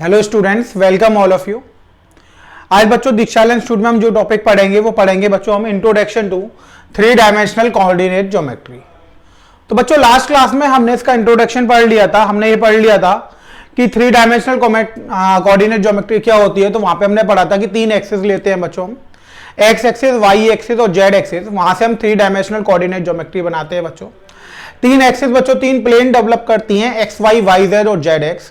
Hello students, welcome all of you. आज बच्चों दीक्षाला institute में हम जो टॉपिक पढ़ेंगे वो पढ़ेंगे बच्चों हम introduction to 3 dimensional coordinate geometry. तो बच्चों लास्ट क्लास में हमने इसका इंट्रोडक्शन पढ़ लिया था। हमने ये पढ़ लिया था कि 3 डायमेंशनल कोऑर्डिनेट ज्योमेट्री क्या होती है। तो वहां पे हमने पढ़ा था कि 3 एक्सिस लेते हैं बच्चों हम, एक्स एक्सिस, वाई एक्सिस और जेड एक्सिस। वहां से हम 3 डायमेंशनल कोऑर्डिनेट ज्योमेट्री बनाते हैं बच्चों। 3 एक्सिस बच्चों 3 प्लेन डेवलप करती हैं, एक्स वाई, वाई जेड और जेड एक्स।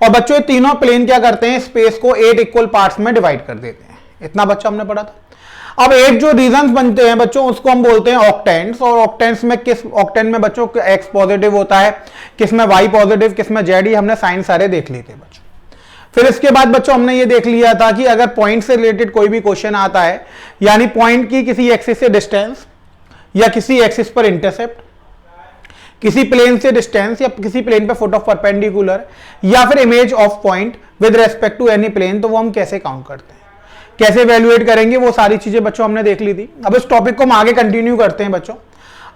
और बच्चों ये तीनों प्लेन क्या करते हैं, स्पेस को 8 इक्वल पार्ट्स में डिवाइड कर देते हैं। इतना बच्चों हमने पढ़ा था। अब 8 जो रीजन्स बनते हैं बच्चों उसको हम बोलते हैं ऑक्टेंट्स। और ऑक्टेंट्स में किस ऑक्टेंट में बच्चों एक्स पॉजिटिव होता है, किस में वाई पॉजिटिव, किस में जेड, हमने साइन सारे देख लिए थे बच्चों। फिर इसके बाद बच्चों हमने ये देख लिया था कि अगर पॉइंट से रिलेटेड कोई भी क्वेश्चन आता है, यानी पॉइंट की किसी एक्सिस से डिस्टेंस या किसी एक्सिस पर इंटरसेप्ट, किसी प्लेन से डिस्टेंस या किसी प्लेन पे फुट ऑफ परपेंडिकुलर, या फिर image of point with respect to any plane, तो वो हम कैसे काउंट करते हैं, कैसे इवैल्यूएट करेंगे, वो सारी चीजें बच्चों हमने देख ली थी। अब इस टॉपिक को हम आगे कंटिन्यू करते हैं बच्चों।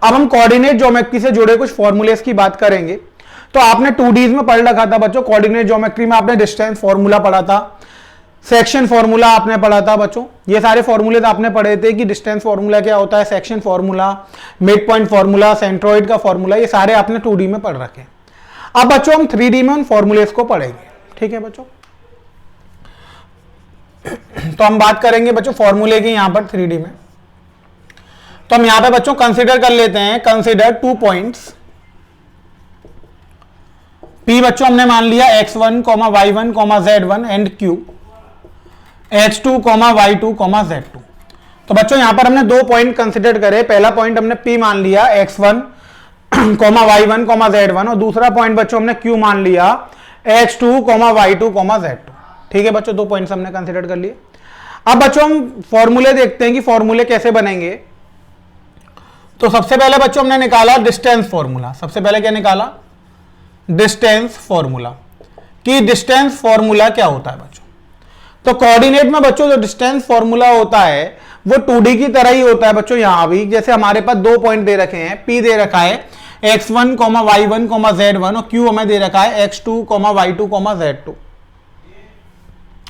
अब हम कोऑर्डिनेट ज्योमेट्री से जुड़े कुछ फॉर्मूलेस की बात करेंगे। तो आपने 2Ds में पढ़ रखा था बच्चों, कोऑर्डिनेट ज्योमेट्री में आपने डिस्टेंस फॉर्मूला पढ़ा था, सेक्शन फॉर्मूला आपने पढ़ा था बच्चों। ये सारे फॉर्मूले आपने पढ़े थे कि डिस्टेंस फॉर्मूला क्या होता है, section formula, mid point formula, centroid का फॉर्मूला, ये सारे आपने 2D में पढ़ रखे। अब बच्चों हम 3D में उन फॉर्मूलेस को पढ़ेंगे, ठीक है बच्चों। तो हम बात करेंगे बच्चों फॉर्मूले की यहां पर 3D में। तो हम यहां पे बच्चों कंसीडर कर लेते हैं, कंसीडर 2 पॉइंट्स P बच्चों हमने मान लिया x1, y1, z1 and Q x2, y2, z2। तो बच्चों यहां पर हमने 2 पॉइंट कंसीडर करे। पहला पॉइंट हमने P मान लिया x1, y1, z1 और दूसरा पॉइंट बच्चों हमने Q मान लिया x2, y2, z2। ठीक है बच्चों, 2 पॉइंट्स हमने कंसीडर कर लिए। अब बच्चों हम फॉर्मूले देखते हैं कि फॉर्मूले कैसे बनेंगे। तो सबसे पहले बच्चों हमने निकाला डिस्टेंस फॉर्मूला। सबसे पहले क्या निकाला, डिस्टेंस फॉर्मूला। कि डिस्टेंस फॉर्मूला क्या होता है बच्चों। तो कोऑर्डिनेट में बच्चों जो डिस्टेंस फॉर्मूला होता है वो 2D की तरह ही होता है बच्चों। यहां भी जैसे हमारे पास 2 पॉइंट दे रखे हैं, P दे रखा है x1, y1, z1 और Q हमें दे रखा है x2, y2, z2।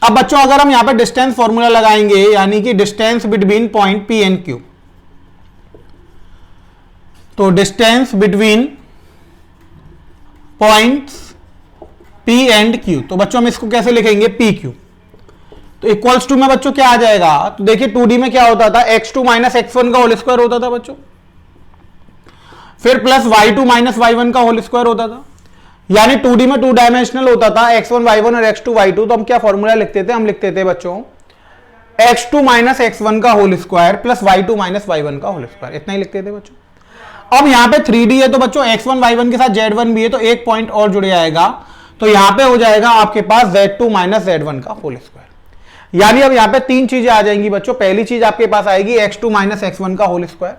अब बच्चों अगर हम यहां पर डिस्टेंस फॉर्मूला लगाएंगे, यानी कि distance between point P and Q, तो distance between points P and Q, तो बच्चों हम इसको कैसे लिखेंगे, PQ। तो इक्वल्स टू में बच्चों क्या आ जाएगा, तो देखिए 2D में क्या होता था, x2 माइनस x1 का होल स्क्वायर होता था बच्चों, फिर प्लस y2 माइनस y1 का होल स्क्वायर होता था। यानी 2D में 2 डायमेंशनल होता था, x1 y1 और x2 y2। तो हम क्या फॉर्मूला लिखते थे, हम लिखते थे बच्चों x2 माइनस x1 का whole square plus y2 minus y1 का होल स्क्वायर, इतना ही लिखते थे बच्चों। अब यहां पे 3D है तो बच्चों x1 y1 के साथ z1 भी है, तो एक पॉइंट और जुड़ जाएगा। तो यहां पे हो जाएगा आपके पास z2 माइनस z1 का होल स्क्वायर। यानी अब यहां पे 3 चीजें आ जाएंगी बच्चों। पहली चीज आपके पास आएगी x2 माइनस x1 का whole square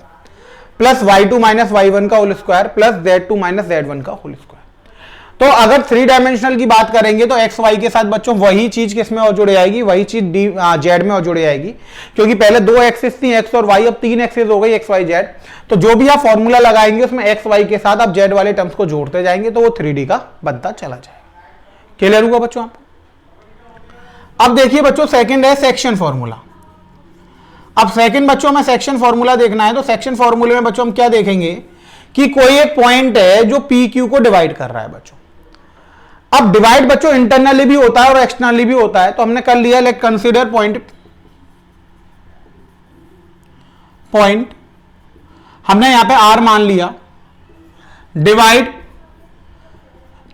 plus y2 minus y1 का whole square plus z2 minus z1 का होल स्क्वायर। तो अगर 3 डायमेंशनल की बात करेंगे तो एक्स वाई के साथ बच्चों वही चीज किसमें और जुड़ जाएगी, वही चीज जेड में और जुड़ जाएगी। क्योंकि पहले 2 एक्सिस थी एक्स और वाई, अब 3 एक्सिस हो गई एक्स वाई जेड। तो जो भी आप फॉर्मूला लगाएंगे उसमें एक्स वाई के साथ आप जेड वाले टर्म्स को जोड़ते जाएंगे तो वो 3D का बनता चला जाएगा। क्लियर हुआ बच्चों आप। अब देखिए बच्चों सेकंड है सेक्शन फॉर्मूला। अब सेकंड बच्चों में सेक्शन फॉर्मूला देखना है। तो सेक्शन फॉर्मूले में बच्चों हम क्या देखेंगे कि कोई एक पॉइंट है जो PQ को डिवाइड कर रहा है बच्चों। अब डिवाइड बच्चों इंटरनली भी होता है और एक्सटर्नली भी होता है। तो हमने कर लिया लाइक कंसीडर पॉइंट हमने यहां पे R मान लिया, डिवाइड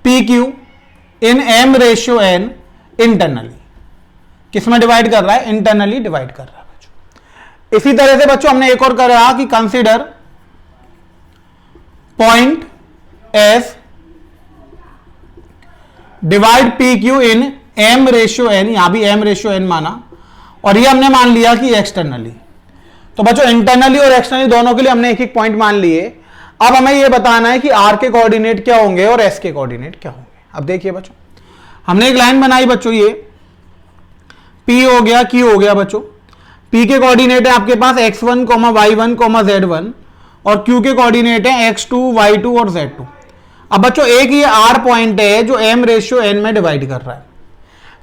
PQ इन m/n इंटरनली। किसमें डिवाइड कर रहा है, इंटरनली डिवाइड कर रहा है बच्चों। इसी तरह से बच्चों हमने एक और करा कि consider point S divide PQ इन m/n, यहां भी m/n माना, और ये हमने मान लिया कि एक्सटर्नली। तो बच्चों इंटरनली और एक्सटर्नली दोनों के लिए हमने एक एक पॉइंट मान लिए। अब हमें यह बताना है कि R के कोऑर्डिनेट क्या होंगे और S के कोऑर्डिनेट क्या होंगे। अब देखिए बच्चों हमने एक लाइन बनाई बच्चों, ये P हो गया, Q हो गया बच्चों। P के कोऑर्डिनेट है आपके पास x1, y1, z1 और Q के कोऑर्डिनेट है x2, y2 और z2। अब बच्चों एक ये R पॉइंट है जो m/n में डिवाइड कर रहा है।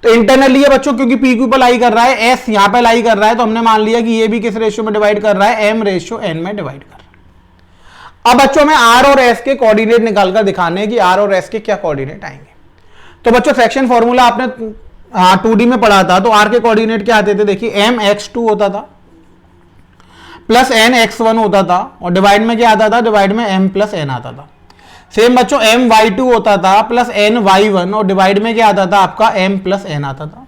तो इंटरनली है बच्चों, क्योंकि पी क्यू पर लाई कर रहा है, एस यहां पे लाई कर रहा है, तो हमने मान लिया कि ये भी किस रेशियो में डिवाइड कर रहा है, एम रेशियो एन में डिवाइड कर रहा है। अब बच्चों में आर और एस के कोऑर्डिनेट निकालकर दिखाने कि आर और एस के क्या कोऑर्डिनेट आएंगे। तो बच्चों सेक्शन फॉर्मूला आपने 2D में पढ़ा था, तो आर के कोऑर्डिनेट क्या आते थे, देखिए एम x2 होता था प्लस एन x1 होता था, और डिवाइड में क्या आता था, डिवाइड में m प्लस एन आता था। सेम बच्चों एम y2 होता था प्लस एन y1, और डिवाइड में क्या आता था आपका m प्लस एन आता था।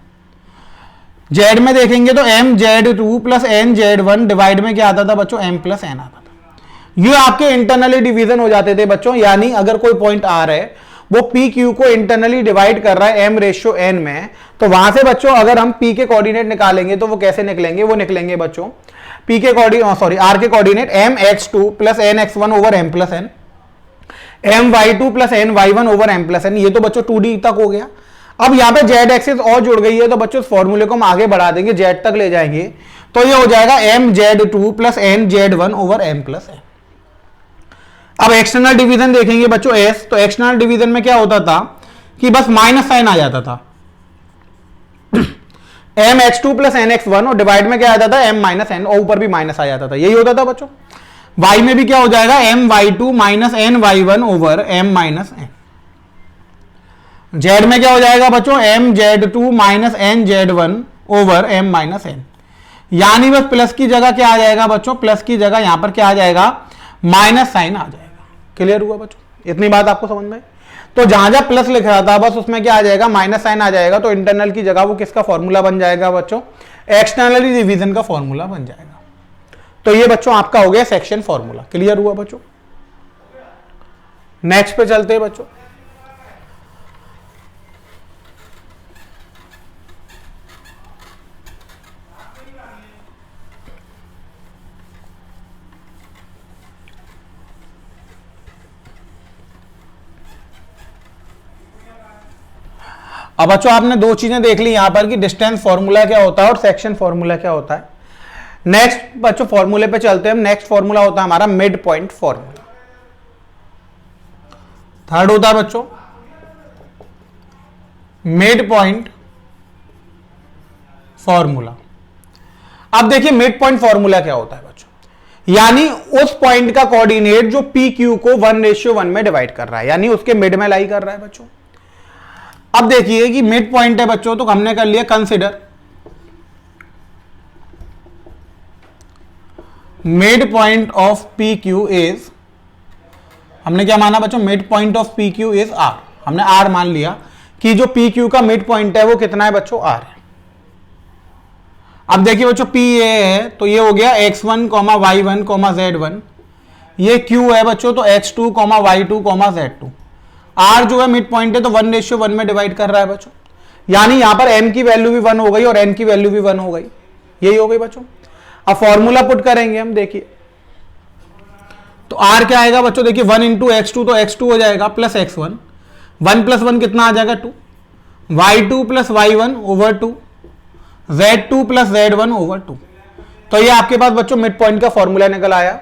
जेड में देखेंगे तो M z2 plus N z1, divide में क्या आता था बच्चों, m प्लस एन आता था। ये आपके इंटरनली डिवीजन हो जाते थे बच्चों, यानी अगर कोई पॉइंट आर है वो पी क्यू को इंटरनली डिवाइड कर रहा है m रेशियो n में, तो वहां से बच्चों अगर हम p के कोऑर्डिनेट निकालेंगे तो वो कैसे निकलेंगे, वो निकलेंगे बच्चों p के कोऑर्डिनेट r के coordinate m x2 plus n x1 over m plus n, m y2 plus n y1 over m plus n। ये तो बच्चों 2D तक हो गया। अब यहाँ पे z एक्सिस और जुड़ गई है, तो बच्चों इस फॉर्मूले को हम आगे बढ़ा देंगे, z तक ले जाएंगे, तो ये हो जाएगा m z2 plus n z1 over m plus n। अब एक्सटर्नल डिवीजन देखेंगे बच्चों s, तो एक्सटर्नल डिवीजन में क्या होता था कि बस माइनस साइन आ जाता था, m x2 plus n x1, और डिवाइड में क्या आता था m माइनस n, और ऊपर भी माइनस आ जाता था, यही होता था बच्चों। y में भी क्या हो जाएगा m y2 minus n y1 over m minus n। z में क्या हो जाएगा बच्चों m z2 minus n z1 over m minus n, यानी बस प्लस की जगह क्या आ जाएगा बच्चों, प्लस की जगह यहां पर क्या आ जाएगा, माइनस साइन आ जाएगा। क्लियर हुआ बच्चों, इतनी बात आपको समझ में। तो जहां जहां प्लस लिख रहा था बस उसमें क्या आ जाएगा, माइनस साइन आ जाएगा, तो इंटरनल की जगह वो किसका फॉर्मूला बन जाएगा बच्चों, एक्सटर्नली डिवीजन का फॉर्मूला बन जाएगा। तो ये बच्चों आपका हो गया सेक्शन फॉर्मूला। क्लियर हुआ बच्चों, नेक्स्ट पे चलते हैं बच्चों। अब बच्चों आपने दो चीजें देख ली यहां पर कि डिस्टेंस फॉर्मूला क्या होता है और सेक्शन फॉर्मूला क्या होता है। नेक्स्ट बच्चों फॉर्मूले पे चलते हैं हम। नेक्स्ट फॉर्मूला होता है हमारा मिड पॉइंट फॉर्मूला। थर्ड होता है बच्चों मिड पॉइंट फॉर्मूला। अब देखिए मिड पॉइंट फॉर्मूला क्या होता है बच्चों, यानी उस पॉइंट का कोऑर्डिनेट जो पी क्यू को 1:1 में डिवाइड कर रहा है, यानी उसके मिड में लाई कर रहा है बच्चों। अब देखिए कि मिड पॉइंट है बच्चों, तो हमने कर लिया consider mid point of P Q is, हमने क्या माना बच्चों, mid point of P Q is R. हमने आर मान लिया कि जो पी क्यू का मिड पॉइंट है वो कितना है बच्चों, आर है। अब देखिए बच्चों पी ए है तो ये हो गया x1, y1, z1, ये q है बच्चों तो x2, y2, z2। r जो है मिड पॉइंट है तो 1:1 में डिवाइड कर रहा है बच्चों, यानी यहां पर m की वैल्यू भी 1 हो गई और n की वैल्यू भी 1 हो गई, यही हो गई बच्चों। अब फॉर्मूला पुट करेंगे हम, देखिए तो r क्या आएगा बच्चों, देखिए 1 इंटू x2 तो x2 हो जाएगा प्लस x1, 1 प्लस 1 कितना आ जाएगा 2, y2 plus y1 over 2, z2 plus z1 over 2। तो ये आपके पास बच्चों मिड पॉइंट का फॉर्मूला निकल आया।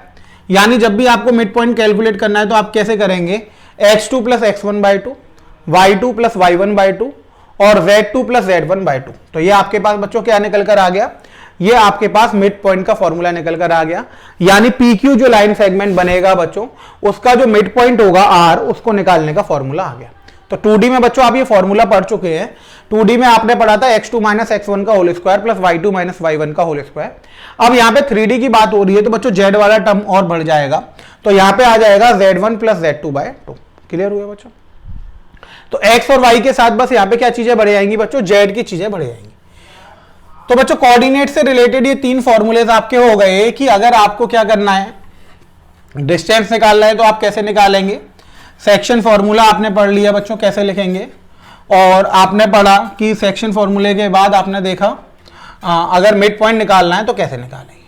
यानी जब भी आपको मिड पॉइंट कैलकुलेट करना है तो आप कैसे करेंगे, x2 plus x1/2, y2 plus y1/2 और z2 प्लस z1/2। तो ये आपके पास बच्चों क्या निकल कर आ गया, ये आपके पास मिड पॉइंट का फॉर्मूला निकल कर आ गया। यानी PQ जो लाइन सेगमेंट बनेगा बच्चों, उसका जो मिड पॉइंट होगा R, उसको निकालने का फॉर्मूला आ गया। तो 2D में बच्चों आप ये फॉर्मूला पढ़ चुके हैं। 2D में आपने पढ़ा था x2 माइनस x1 का whole square plus y2 minus y1 का होल स्क्वायर। अब यहाँ पे 3D की बात हो रही है तो बच्चों z वाला टर्म और बढ़ जाएगा, तो यहाँ पे आ जाएगा z1 प्लस z2/2। क्लियर हुआ बच्चों। तो x और y के साथ बस यहाँ पे क्या चीजें बढ़ जाएंगी बच्चों, z की चीजें बढ़ जाएंगी। तो बच्चों कोऑर्डिनेट से रिलेटेड ये 3 फॉर्मूलेज आपके हो गए कि अगर आपको क्या करना है, डिस्टेंस निकालना है तो आप कैसे निकालेंगे। सेक्शन फॉर्मूला आपने पढ़ लिया बच्चों कैसे लिखेंगे, और आपने पढ़ा कि सेक्शन फॉर्मूले के बाद आपने देखा अगर मिड पॉइंट निकालना है तो कैसे निकालेंगे।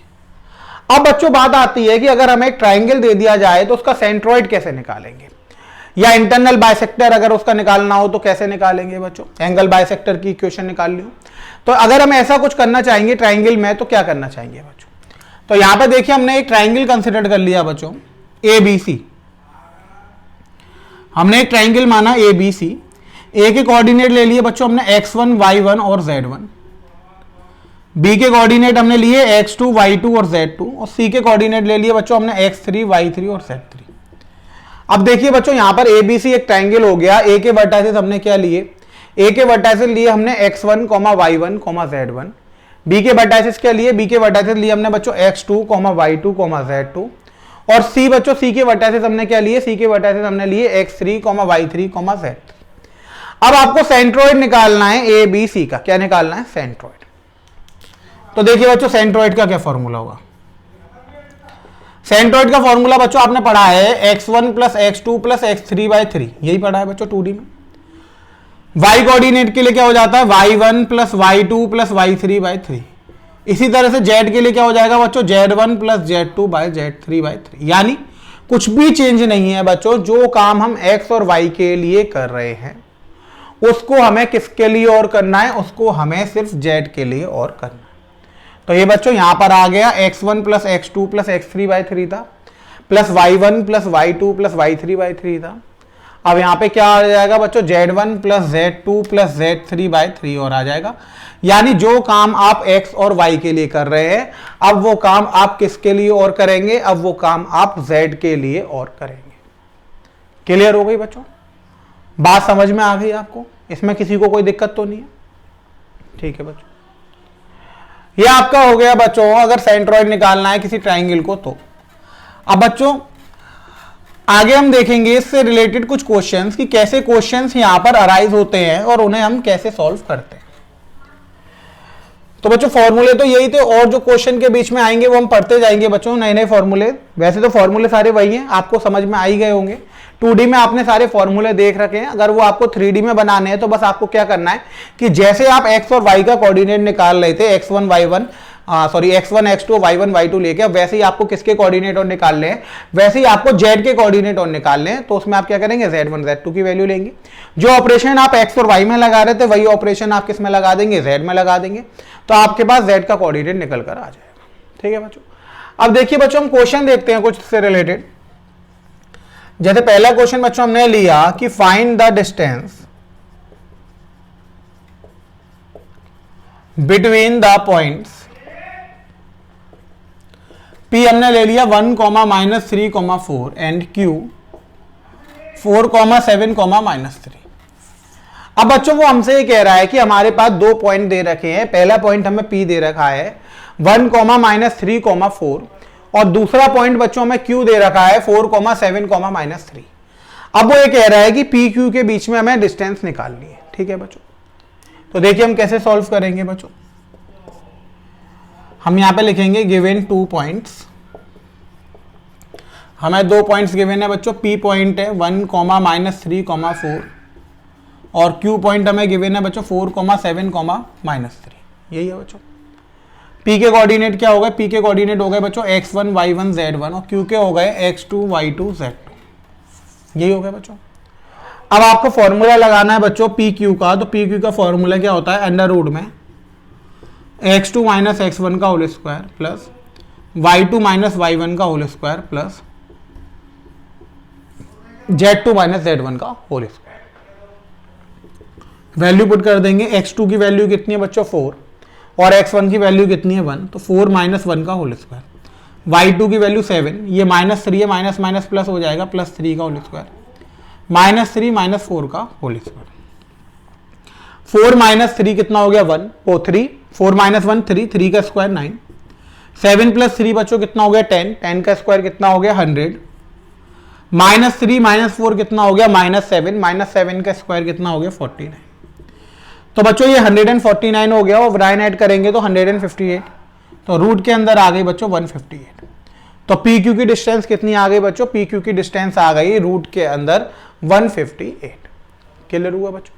अब बच्चों बात आती है कि अगर हमें एक ट्राइंगल दे दिया जाए तो उसका सेंट्रोइड कैसे निकालेंगे, या इंटरनल बाइसेक्टर अगर उसका निकालना हो तो कैसे निकालेंगे बच्चों। एंगल बाइसेक्टर की इक्वेशन निकाल ली। तो अगर हम ऐसा कुछ करना चाहेंगे ट्राइंगल में तो क्या करना चाहेंगे बच्चों। तो यहां पर देखिए हमने एक ट्राइंगल कंसिडर कर लिया बच्चों ABC। हमने एक ट्राइंगल माना ABC। ए के कोऑर्डिनेट ले लिए बच्चों हमने x1 y1 और z1, बी के कोऑर्डिनेट हमने लिए x2 y2 और z2, और सी के कोऑर्डिनेट ले लिए बच्चों हमने x3 y3 और z3। अब देखिए बच्चों यहां पर ABC एक ट्रायंगल हो गया। ए के वर्टाइसेस हमने क्या लिए, ए के वर्टाइसेस लिए हमने x1, y1, z1। बी के वर्टाइसेस क्या लिए, बी के वर्टाइसेस लिए हमने बच्चों x2, y2, z2। और सी बच्चों, सी के वर्टाइसेस हमने क्या लिए, सी के वर्टाइसेस हमने लिए x3, y3, z3। अब आपको सेंट्रोइड निकालना है ए बी सी का। क्या निकालना है, सेंट्रोइड। तो देखिए बच्चों सेंट्रोइड का क्या फॉर्मूला होगा। सेंट्रोइड का फॉर्मूला बच्चों आपने पढ़ा है x1 plus x2 plus x3/3, यही पढ़ा है बच्चों 2D में। y कोऑर्डिनेट के लिए क्या हो जाता है, y1 plus y2 plus y3/3। इसी तरह से z के लिए क्या हो जाएगा बच्चों, z1 प्लस z2/z3/3। यानी कुछ भी चेंज नहीं है बच्चों, जो काम हम x और y के लिए कर रहे हैं उसको हमें किसके लिए और करना है, उसको हमें सिर्फ z के लिए और करना है। तो ये बच्चों यहां पर आ गया x1 plus x2 plus x3/3 था, plus y1 plus y2 plus y3/3 था। अब यहां पे क्या आ जाएगा बच्चों, z1 plus z2 plus z3/3 और आ जाएगा। यानी जो काम आप x और y के लिए कर रहे हैं, अब वो काम आप किसके लिए और करेंगे, अब वो काम आप z के लिए और करेंगे। क्लियर हो गई बच्चों, बात समझ में आ गई आपको, इसमें किसी को कोई दिक्कत तो नहीं है। ठीक है बच्चों, ये आपका हो गया बच्चों अगर सेंट्रोइड निकालना है किसी ट्रायंगल को तो। अब बच्चों आगे हम देखेंगे इससे रिलेटेड कुछ क्वेश्चंस कि कैसे क्वेश्चंस यहां पर अराइज होते हैं और उन्हें हम कैसे सॉल्व करते हैं। तो बच्चों फॉर्मूले तो यही थे, और जो क्वेश्चन के बीच में आएंगे वो हम पढ़ते जाएंगे बच्चों, नए नए फॉर्मूले। वैसे तो फॉर्मूले सारे वही हैं, आपको समझ में आ ही गए होंगे। 2D में आपने सारे फॉर्मूले देख रखे हैं, अगर वो आपको 3D में बनाने हैं तो बस आपको क्या करना है कि जैसे आप x और y का कोऑर्डिनेट निकाल रहे थे, x1 x1 x2 y1 y2 लेके, वैसे ही आपको किसके कोऑर्डिनेट और निकालने हैं, वैसे ही आपको z के कोऑर्डिनेट और निकालने हैं। तो उसमें आप क्या करेंगे, z1 z2 की वैल्यू लेंगे। जो ऑपरेशन आप x और y में लगा रहे थे वही ऑपरेशन आप किस में लगा देंगे, z में लगा देंगे। तो आपके पास z का कोऑर्डिनेट निकल कर आ जाएगा। ठीक है बच्चों, अब देखिए बच्चों हम क्वेश्चन देखते हैं कुछ से रिलेटेड। जैसे पहला क्वेश्चन बच्चों हमने लिया कि find the distance between the points P हमने ले लिया 1, -3, 4 एंड Q 4, 7, -3। अब बच्चों वो हमसे ये कह रहा है कि हमारे पास दो पॉइंट दे रखे हैं। पहला पॉइंट हमें P दे रखा है 1, -3, 4, और दूसरा पॉइंट बच्चों में Q दे रखा है 4, 7, -3। अब वो ये कह रहा है कि P Q के बीच में हमें डिस्टेंस निकालनी है। ठीक है बच्चों, तो देखिए हम कैसे सॉल्व करेंगे बच्चों। हम यहां पे लिखेंगे गिवन 2 पॉइंट्स। हमें दो पॉइंट्स गिवन है बच्चों, P पॉइंट है 1, -3, 4, और Q पॉइंट हमें गिवन है बच्चों 4, 7, -3। यही है बच्चों। P के कोऑर्डिनेट क्या हो गए, P के कोऑर्डिनेट हो गए बच्चों x1 y1 z1, और Q के हो गए x2 y2 z2। यही हो गया बच्चों। अब आपको फॉर्मूला लगाना है बच्चों पी क्यू का। तो पी क्यू का फॉर्मूला क्या होता है, अंडर रूट में x2 माइनस x1 का whole square plus y2 minus y1 का whole square plus z2 minus z1 का होल स्क्वायर। वैल्यू पुट कर देंगे। x2 की वैल्यू कितनी है बच्चों 4, और x1 की वैल्यू कितनी है 1, तो 4 माइनस 1 का होल स्क्वायर। y2 की वैल्यू 7, ये -3 है, माइनस माइनस प्लस हो जाएगा, +3 का होल स्क्वायर, -3 माइनस 4 का होल स्क्वायर। 4 माइनस 3 कितना हो गया 1, ओ 3, 4 माइनस 1 3, 3 का स्क्वायर 9, 7 प्लस 3 बच्चों कितना हो गया 10, 10 का स्क्वायर कितना हो गया 100, -3 माइनस 4 कितना हो गया -7, -7 का स्क्वायर कितना हो गया 49। तो बच्चों ये 149 हो गया, और 9 ऐड करेंगे तो 158, तो रूट के अंदर आ गई बच्चों 158। तो पी क्यू की डिस्टेंस कितनी आ गई बच्चों, पी क्यू की डिस्टेंस आ गई रूट के अंदर 158। क्लियर हुआ बच्चों,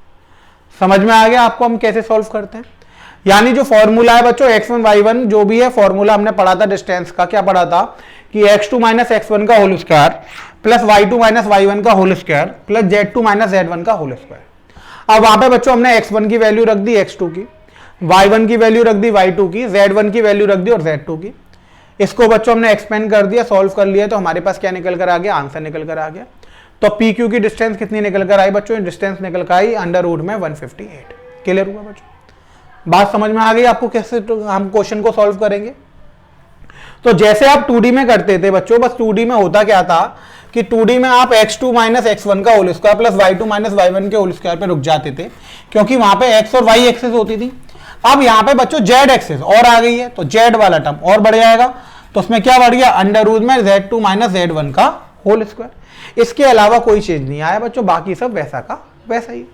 समझ में आ गया आपको हम कैसे सॉल्व करते हैं। यानी जो फॉर्मूला है बच्चों x1 y1 जो भी है फॉर्मूला हमने पढ़ा था डिस्टेंस का, क्या पढ़ा था कि x2 माइनस x1 का whole square plus y2 minus y1 का whole square plus z2 minus z1 का होल स्क्वायर। अब वहां पे बच्चों हमने x1 की वैल्यू रख दी x2 की, y1 की वैल्यू रख दी y2 की, z1 की वैल्यू रख दी और z2 की। इसको बच्चों हमने एक्सपेंड कर दिया, सॉल्व कर लिया, तो हमारे पास क्या निकल कर आ गया, आंसर निकल कर आ गया। तो पी क्यू की डिस्टेंस कितनी निकल कर आई बच्चों? डिस्टेंस निकल कर आई अंडर रूट में 158। क्लियर हुआ बच्चों? बात समझ में आ गई आपको कैसे हम क्वेश्चन को सॉल्व करेंगे? तो जैसे आप 2D में करते थे बच्चों, बस 2D में होता क्या था कि 2D में आप x2 माइनस x1 का whole square plus y2 minus y1 के होल स्क्वायर पे रुक जाते थे, क्योंकि वहां पे x और y एक्सिस होती थी। अब यहां पे बच्चों z एक्सिस और आ गई है, तो z वाला टर्म और बढ़ जाएगा, तो उसमें क्या बढ़ गया? अंडर रूट में z2 माइनस z1 का होल स्क्वायर। इसके अलावा कोई चेंज नहीं आया बच्चों, बाकी सब वैसा का वैसा ही।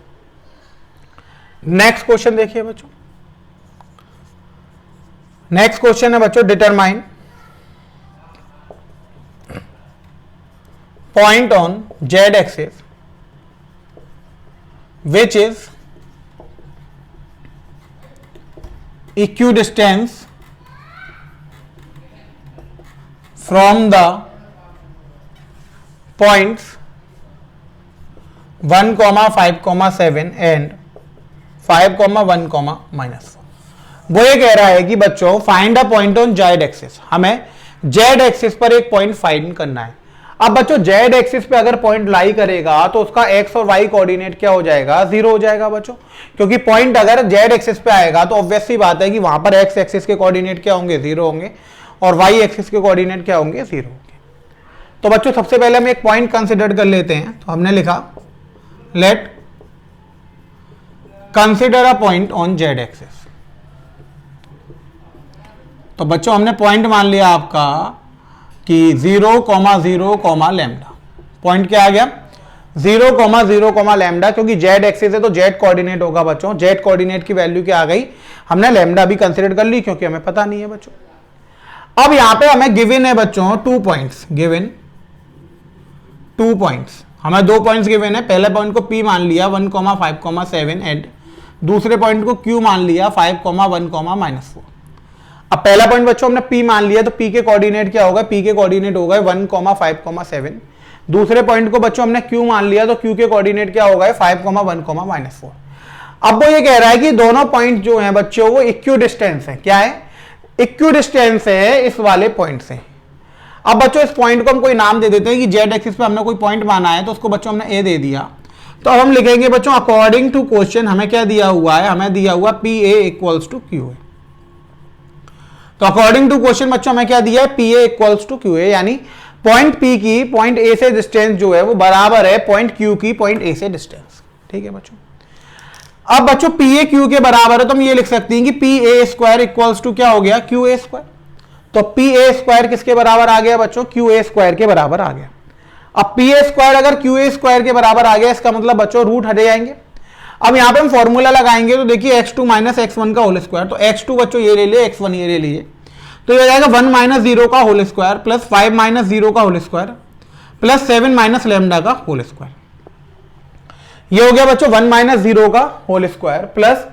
नेक्स्ट क्वेश्चन देखिए बच्चों। नेक्स्ट क्वेश्चन है बच्चों, determine point on z axis which is equidistant from the points 1, 5, 7 and 5, 1, -4। वो ये कह रहा है कि बच्चों find a point on z axis, हमें z एक्सिस पर एक पॉइंट फाइंड करना है। अब बच्चों z एक्सिस पे अगर पॉइंट लाई करेगा तो उसका x और y कोऑर्डिनेट क्या हो जाएगा? 0 हो जाएगा बच्चों, क्योंकि पॉइंट अगर z एक्सिस पे आएगा तो ऑब्वियस सी बात है कि वहां पर x एक्सिस के कोऑर्डिनेट क्या होंगे? 0 होंगे, और y एक्सिस के कोऑर्डिनेट क्या होंगे? 0 होंगे। तो बच्चों सबसे पहले हम एक पॉइंट कंसिडर कर लेते हैं, तो हमने लिखा late consider a point on z axis. तो बच्चों हमने पॉइंट मान लिया आपका कि 0, 0, लैम्डा। पॉइंट क्या आ गया? 0, 0, लैम्डा, क्योंकि z एक्सिस है तो z कोऑर्डिनेट होगा बच्चों। z कोऑर्डिनेट की वैल्यू क्या आ गई? हमने लैम्डा भी कंसीडर कर ली, क्योंकि हमें पता नहीं है बच्चों। अब यहां पे हमें गिवन है बच्चों 2 पॉइंट्स, गिवन 2 पॉइंट्स, हमें 2 पॉइंट्स गिवन है। पहले पॉइंट को p मान लिया 1, 5, 7 एंड दूसरे पॉइंट को q मान लिया 5, 1, -4। अब पहला पॉइंट बच्चों हमने P मान लिया, तो P के कोऑर्डिनेट क्या होगा? P के कोऑर्डिनेट होगा 1, 5, 7। दूसरे पॉइंट को बच्चों हमने Q मान लिया, तो Q के कोऑर्डिनेट क्या होगा? 5, 1, -4। अब वो ये कह रहा है कि दोनों पॉइंट जो हैं बच्चों वो इक्विडिस्टेंस है। क्या है? इक्विडिस्टेंस है इस वाले पॉइंट से। अब बच्चों इस पॉइंट को हम कोई नाम दे देते हैं कि z एक्सिस पे हमने कोई पॉइंट माना है, तो उसको बच्चों हमने A दे दिया। तो अब हम लिखेंगे बच्चों अकॉर्डिंग टू क्वेश्चन हमें क्या दिया हुआ है? हमें दिया हुआ PA इक्वल्स टू QA। तो अकॉर्डिंग टू क्वेश्चन बच्चों हमें क्या दिया है? PA इक्वल्स टू QA, यानी पॉइंट P की पॉइंट A से डिस्टेंस जो है वो बराबर है पॉइंट Q की पॉइंट A से डिस्टेंस। ठीक है बच्चों। अब बच्चों PA Q के बराबर है, तो हम ये लिख सकते हैं कि PA स्क्वायर इक्वल्स टू क्या हो गया? QA square. तो PA स्क्वायर किसके बराबर आ गया बच्चों? QA स्क्वायर के बराबर आ गया। अब PA स्क्वायर अगर QA स्क्वायर के बराबर आ गया, इसका मतलब बच्चों रूट हटे जाएंगे। अब यहां पे हम फॉर्मूला लगाएंगे, तो देखिए x2 माइनस x1 का होल स्क्वायर, तो x2 बच्चों ये ले लिए, x1 ये ले लिए, तो ये हो जाएगा 1 माइनस 0 का होल स्क्वायर प्लस 5 माइनस 0 का whole square plus 7 minus lambda का होल स्क्वायर। ये हो गया बच्चों 1 माइनस 0 का होल स्क्वायर प्लस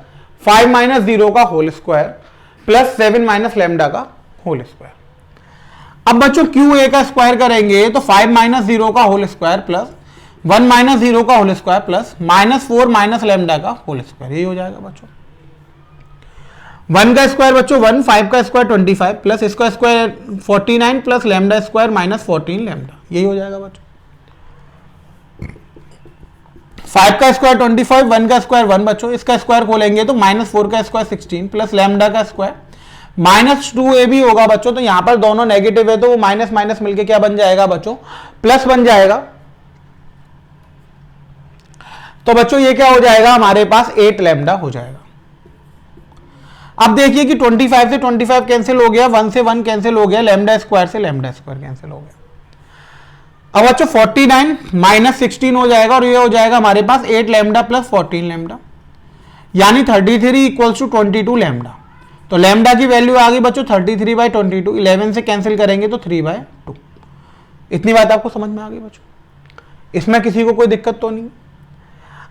5 माइनस 0 का whole square plus 7 minus lambda का होल स्क्वायर। अब बच्चों QA का स्क्वायर करेंगे तो 5 माइनस 0 का होल स्क्वायर प्लस 1 माइनस 0 का whole square plus -4 minus lambda का होल स्क्वायर, ये हो जाएगा बच्चों। 1 का स्क्वायर बच्चों 1, 5 का स्क्वायर 25 प्लस इसका square 49 plus lambda square minus 14 lambda, यही हो जाएगा बच्चों। 5 का स्क्वायर 25, 1 का स्क्वायर 1 बच्चों, इसका स्क्वायर खोलेंगे तो -4 का स्क्वायर 16 प्लस लैम्डा का स्क्वायर -2a भी होगा बच्चों। तो यहां पर दोनों नेगेटिव है तो वो माइनस माइनस मिलके क्या बन जाएगा बच्चों? प्लस बन जाएगा। तो बच्चों ये क्या हो जाएगा? हमारे पास 8 लैम्डा हो जाएगा। अब देखिए कि 25 से 25 कैंसिल हो गया, 1 से 1 कैंसिल हो गया, लैम्डा स्क्वायर से लैम्डा स्क्वायर कैंसिल हो गया। अब बच्चों 49 माइनस 16 हो जाएगा और ये हो जाएगा हमारे पास 8 लैम्डा प्लस 14 लैम्डा, यानी 33 इक्वल्स टू 22 लैम्डा। तो लैम्डा की वैल्यू आ गई बच्चों 33/22, 11 से कैंसिल करेंगे तो 3/2। इतनी बात आपको समझ में आ गई बच्चों? इसमें किसी को कोई दिक्कत तो नहीं।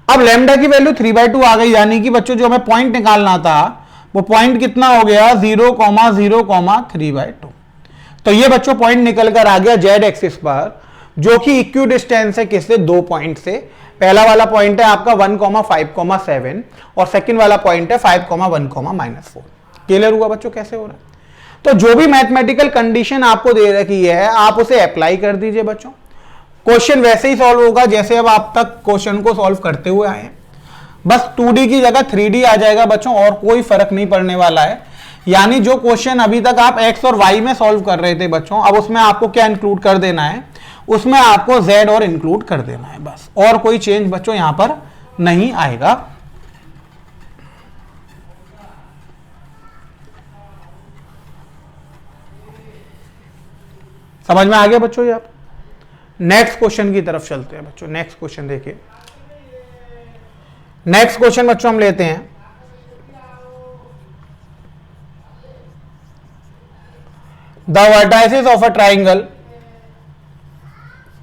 अब लैम्डा की वैल्यू 3/2 आ गई, यानी कि बच्चों जो हमें पॉइंट निकालना था वो पॉइंट कितना हो गया? 0, 0, 3/2। तो ये बच्चों पॉइंट निकल कर आ गया z एक्सिस पर, जो कि इक्विडिस्टेंस है किससे? 2 पॉइंट से। पहला वाला पॉइंट है आपका 1, 5, 7 और सेकंड वाला पॉइंट है 5, 1, -4। क्लियर हुआ बच्चों कैसे हो रहा है? तो जो भी मैथमेटिकल कंडीशन आपको दे रखी है आप उसे अप्लाई कर दीजिए बच्चों। क्वेश्चन वैसे ही सॉल्व होगा जैसे अब आप तक क्वेश्चन को सॉल्व करते हुए आए हैं, बस 2D की जगह 3D आ जाएगा बच्चों, और कोई फर्क नहीं पड़ने वाला है। यानी जो क्वेश्चन अभी तक आप x और y में सॉल्व कर रहे थे बच्चों, अब उसमें आपको क्या इंक्लूड कर देना है, उसमें आपको z और इंक्लूड कर देना है बस, और कोई चेंज बच्चों यहां पर नहीं आएगा। समझ में आ गया बच्चों ये? आप नेक्स्ट क्वेश्चन की तरफ चलते हैं बच्चों। नेक्स्ट क्वेश्चन देखिए, नेक्स्ट क्वेश्चन बच्चों हम लेते हैं the vertices of a triangle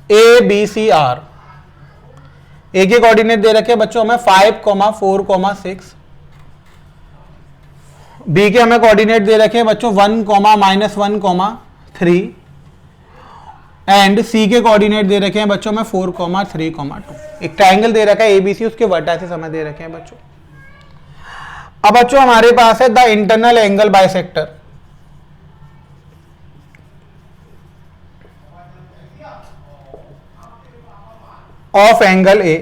A B C are. A के कोऑर्डिनेट दे रखे बच्चों हमें 5, 4, 6। बी के हमें कोऑर्डिनेट दे रखे बच्चों 1, -1, 3 एंड सी के कोऑर्डिनेट दे रखे हैं बच्चों में 4, 3, 2। एक ट्राइंगल दे रखा है एबीसी, उसके वर्टाइसेस हमें दे रखे हैं बच्चों। अब बच्चों हमारे पास है the internal angle bisector of angle A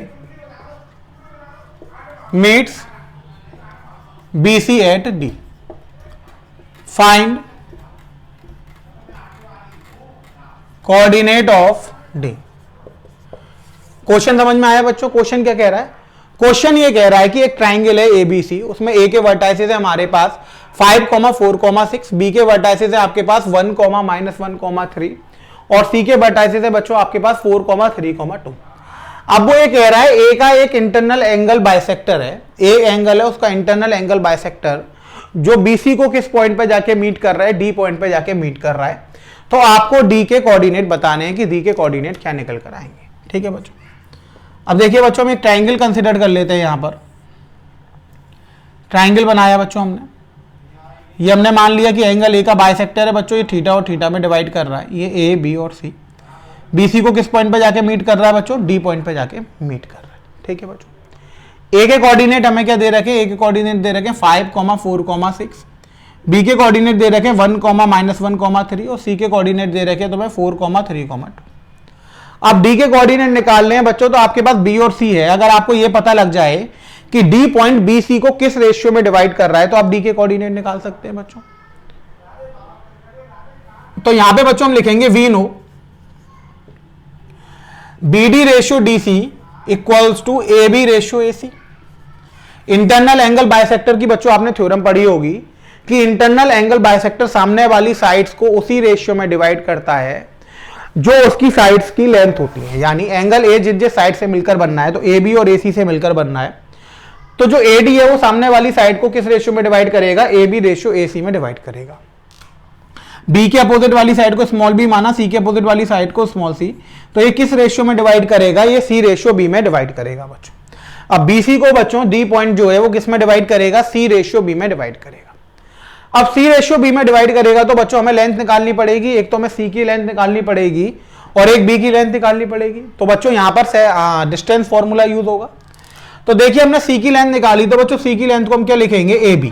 meets BC at D। Find coordinate of D। Question समझ में आया बच्चों? क्वेश्चन क्या कह रहा है? क्वेश्चन ये कह रहा है कि एक ट्राइंगल है ABC, उसमें A के वर्टाइसेस है हमारे पास 5, 4, 6, B के वर्टाइसेस है आपके पास 1, -1, 3 और C के वर्टाइसेस है बच्चों आपके पास 4, 3, 2। अब वो ये कह रहा है A का एक इंटरनल एंगल बाइसेक्टर है, A एंगल है उसका इंटरनल एंगल बाइसेक्टर जो BC को किस पॉइंट पे जाके मीट कर रहा है, D पॉइंट पे जाके मीट कर रहा है। तो आपको D के कोऑर्डिनेट बताने हैं कि D के कोऑर्डिनेट क्या निकल कर आएंगे। ठीक है बच्चों, अब देखिए बच्चों हम एक ट्राइंगल कंसिडर कर लेते हैं। यहां पर ट्राइंगल बनाया बच्चों हमने, ये हमने मान लिया कि एंगल ए का बाइसेक्टर है बच्चों, ये थीटा और थीटा में डिवाइड कर रहा है, ये ए बी और सी। बीसी को किस पॉइंट पे जाके मीट कर रहा है बच्चों? डी पॉइंट पे जाके मीट कर रहा है। ठीक है बच्चों, ए के कोऑर्डिनेट हमें क्या दे रखे? ए के कोऑर्डिनेट दे रखे 5, 4, 6। बी के कोऑर्डिनेट दे रखे 1, -1, 3 और सी के कोऑर्डिनेट दे रखे तो 4, 3, 2। अब डी के कोऑर्डिनेट निकालने हैं बच्चों, तो आपके पास बी और सी है। अगर आपको यह पता लग जाए कि डी पॉइंट बी सी को किस रेशियो में डिवाइड कर रहा है तो आप डी के कोऑर्डिनेट निकाल सकते हैं बच्चों। तो यहां पे बच्चों हम लिखेंगे we know BD ratio DC equals to AB ratio AC। Internal angle bisector की बच्चों आपने थ्योरम पढ़ी होगी कि इंटरनल एंगल बाइसेक्टर सामने वाली साइड्स को उसी रेशियो में डिवाइड करता है जो उसकी साइड्स की लेंथ होती है। यानी एंगल A जिस साइड से मिलकर बनना है तो AB और AC से मिलकर बनना है, तो जो AD है वो सामने वाली साइड को किस रेशियो में डिवाइड करेगा? AB रेशियो AC में डिवाइड करेगा। बी के अपोजिट वाली साइड को स्मॉल बी माना, सी के अपोजिट वाली साइड को स्मॉल सी, तो ये किस रेशियो में डिवाइड करेगा? ये सी रेशियो बी में डिवाइड करेगा बच्चों। अब बीसी को बच्चों डी पॉइंट जो है वो किस में डिवाइड करेगा? सी रेशियो बी में डिवाइड करेगा। अब सी रेशियो बी में डिवाइड करेगा तो बच्चों हमें लेंथ निकालनी पड़ेगी, एक तो हमें सी की लेंथ निकालनी पड़ेगी और एक बी की लेंथ निकालनी पड़ेगी। तो बच्चों यहां पर डिस्टेंस फॉर्मूला यूज होगा। तो देखिए हमने सी की लेंथ निकाली, तो बच्चों सी की लेंथ को हम क्या लिखेंगे? A B.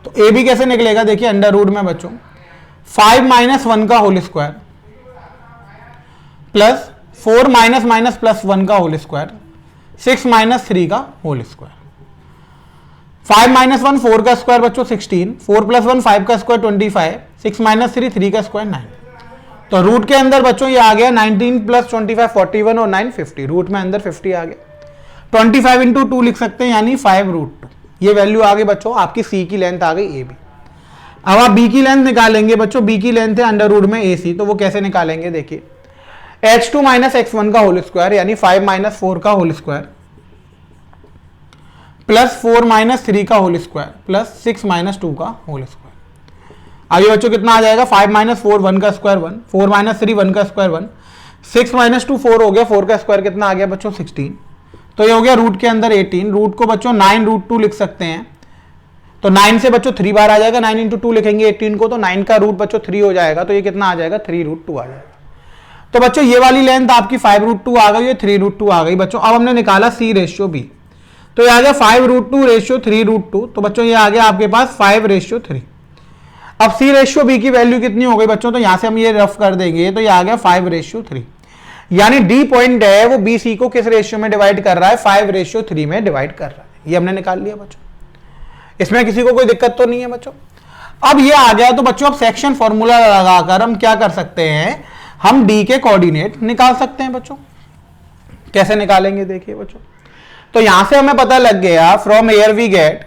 तो ए बी कैसे निकलेगा? देखिए अंडर रूट में बच्चों 5 - 1 का होल स्क्वायर प्लस 4 - +1 का होल स्क्वायर 6 - 3 का होल स्क्वायर। 5 - 1 4 का स्क्वायर बच्चों 16, 4 + 1 5 का स्क्वायर 25, 6 - 3 3 का स्क्वायर 9। तो रूट के अंदर बच्चों ये आ गया 19 + 25 41 और 9 50। रूट में अंदर 50 आ गया। 25 × 2 लिख सकते हैं यानी 5√2। ये वैल्यू आ गई बच्चों, आपकी सी की लेंथ आ गई ए बी। अब आप बी की लेंथ निकालेंगे बच्चों, बी की लेंथ है अंडर रूट में ए सी, तो वो कैसे निकालेंगे? देखिए h2 - x1 का होल स्क्वायर यानी 5 - 4 का होल स्क्वायर प्लस 4 - 3 का होल स्क्वायर प्लस 6 - 2 का होल स्क्वायर। आगे बच्चों कितना आ जाएगा? 5 - 4 1 का स्क्वायर 1, 4 - 3 1 का स्क्वायर 1, 6 - 2 4 हो गया, 4 का स्क्वायर कितना आ गया बच्चों? 16। तो ये हो गया रूट के अंदर 18। रूट को बच्चों 9√2 लिख सकते हैं, तो 9 से बच्चों 3 बार आ जाएगा, 9 × 2 लिखेंगे 18 को, तो 9 का रूट बच्चों 3 हो जाएगा, तो ये कितना आ जाएगा? 3√2 आ जाएगा। तो बच्चों ये वाली लेंथ आपकी 5√2 आ गई, ये 3√2 आ गई बच्चों। अब हमने निकाला सी रेशियो बी, तो ये आ गया 5√2 रेशियो 3√2, तो बच्चों ये आ गया आपके पास 5/3। अब सी रेशियो बी की वैल्यू कितनी हो गई बच्चों? तो यहां से हम ये रफ कर देंगे, तो ये आ गया 5/3। यानी डी पॉइंट है वो बी सी को किस रेशियो में डिवाइड कर रहा है, 5:3 में डिवाइड कर रहा है। ये हमने निकाल लिया बच्चों, इसमें किसी को कोई दिक्कत तो नहीं है बच्चों। अब ये आ गया तो बच्चों अब सेक्शन फॉर्मूला लगाकर हम क्या कर सकते हैं, हम डी के कोऑर्डिनेट निकाल सकते हैं बच्चों। कैसे निकालेंगे देखिए बच्चों, तो यहां से हमें पता लग गया फ्रॉम एयर वी गेट,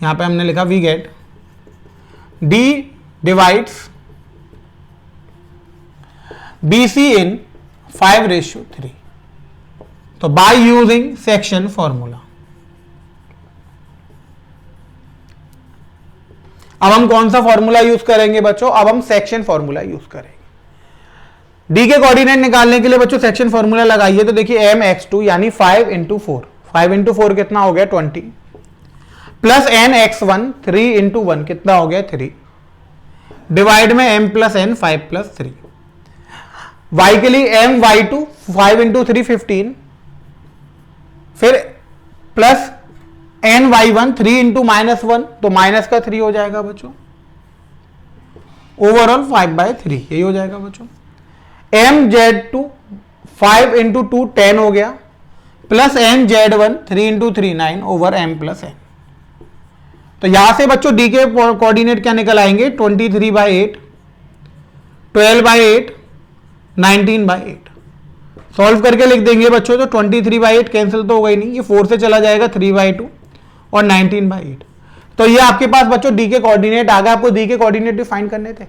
यहां पे हमने लिखा we get D divides BC in 5:3, तो बाय यूजिंग सेक्शन फॉर्मूला। अब हम कौन सा फॉर्मूला यूज करेंगे बच्चों, अब हम सेक्शन फॉर्मूला यूज करेंगे। डी के कोऑर्डिनेट निकालने के लिए बच्चों सेक्शन फॉर्मूला लगाइए, तो देखिए mx2 यानी 5 × 4, 5 × 4 कितना हो गया 20, प्लस nx1 3 × 1 कितना हो गया 3, डिवाइड में m + n 5 + 3, y के लिए m y2 5 × 3 15, फिर प्लस n y1 3 × -1, तो माइनस का 3 हो जाएगा बच्चों, ओवरऑल 5/3 यही हो जाएगा बच्चों। m z2 5 × 2 10 हो गया, plus n z1 3 × 3 9 over m + n। तो यहां से बच्चों डी के कोऑर्डिनेट क्या निकल आएंगे, 23/8, 12/8, 19/8। सॉल्व करके लिख देंगे बच्चों, तो 23/8 कैंसिल तो होगा ही नहीं, ये 4 से चला जाएगा 3/2 और 19/8। तो ये आपके पास बच्चों डी के कोऑर्डिनेट आ गए। आपको डी के कोऑर्डिनेट डिफाइन करने थे,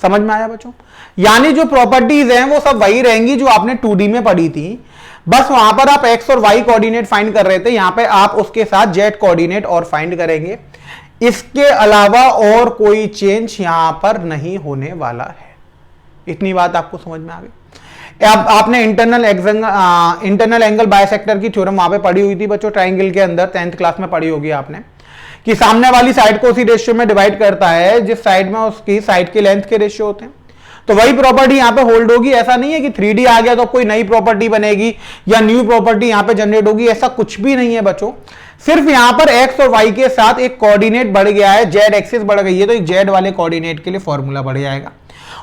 समझ में आया बच्चों। यानी जो प्रॉपर्टीज हैं वो सब वही रहेंगी जो आपने 2D में पढ़ी थी, बस वहां पर आप एक्स और वाई कोऑर्डिनेट फाइंड कर रहे थे, यहां पे आप उसके साथ जेड कोऑर्डिनेट और फाइंड करेंगे। इसके अलावा और कोई चेंज यहां पर नहीं होने वाला है। इतनी बात आपको समझ में आ गई। अब आपने इंटरनल एंगल बायसेक्टर की थ्योरम वहां पे पढ़ी हुई थी बच्चों, ट्रायंगल के अंदर 10th क्लास में पढ़ी होगी आपने, कि सामने वाली साइड को उसी रेशियो में डिवाइड करता है जिस साइड में उसकी साइड के लेंथ के रेशियो होते हैं। तो वही प्रॉपर्टी यहां पे होल्ड होगी। ऐसा नहीं है कि 3D आ गया तो कोई नई प्रॉपर्टी बनेगी या न्यू प्रॉपर्टी यहां पे जनरेट होगी, ऐसा कुछ भी नहीं है बच्चों। सिर्फ यहां पर एक्स और वाई के साथ एक कोऑर्डिनेट बढ़ गया है, जेड एक्सिस बढ़ गई है, तो एक जेड वाले कोऑर्डिनेट के लिए फॉर्मूला बढ़ जाएगा।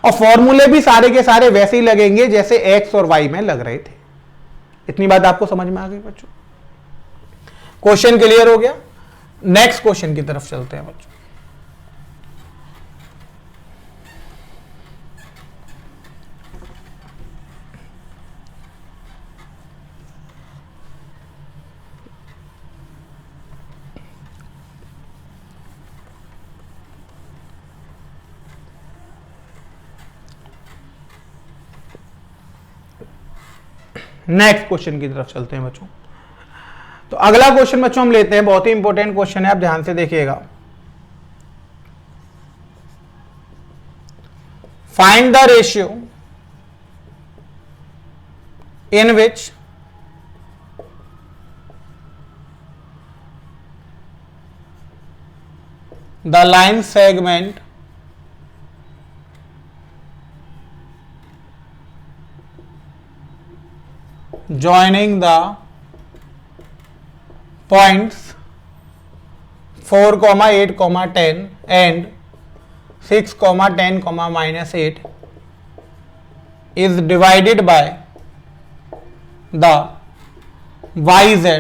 और फॉर्मूले भी सारे के सारे वैसे ही लगेंगे जैसे एक्स और वाई में लग रहे थे। इतनी बात आपको समझ में आ गई बच्चों। क्वेश्चन क्लियर हो गया। नेक्स्ट क्वेश्चन की तरफ चलते हैं बच्चों। नेक्स्ट क्वेश्चन की तरफ चलते हैं बच्चों। तो अगला क्वेश्चन बच्चों हम लेते हैं, बहुत ही इंपॉर्टेंट क्वेश्चन है, आप ध्यान से देखिएगा। Find the ratio in which the line segment joining the points 4, 8, 10 and 6, 10, -8 is divided by the YZ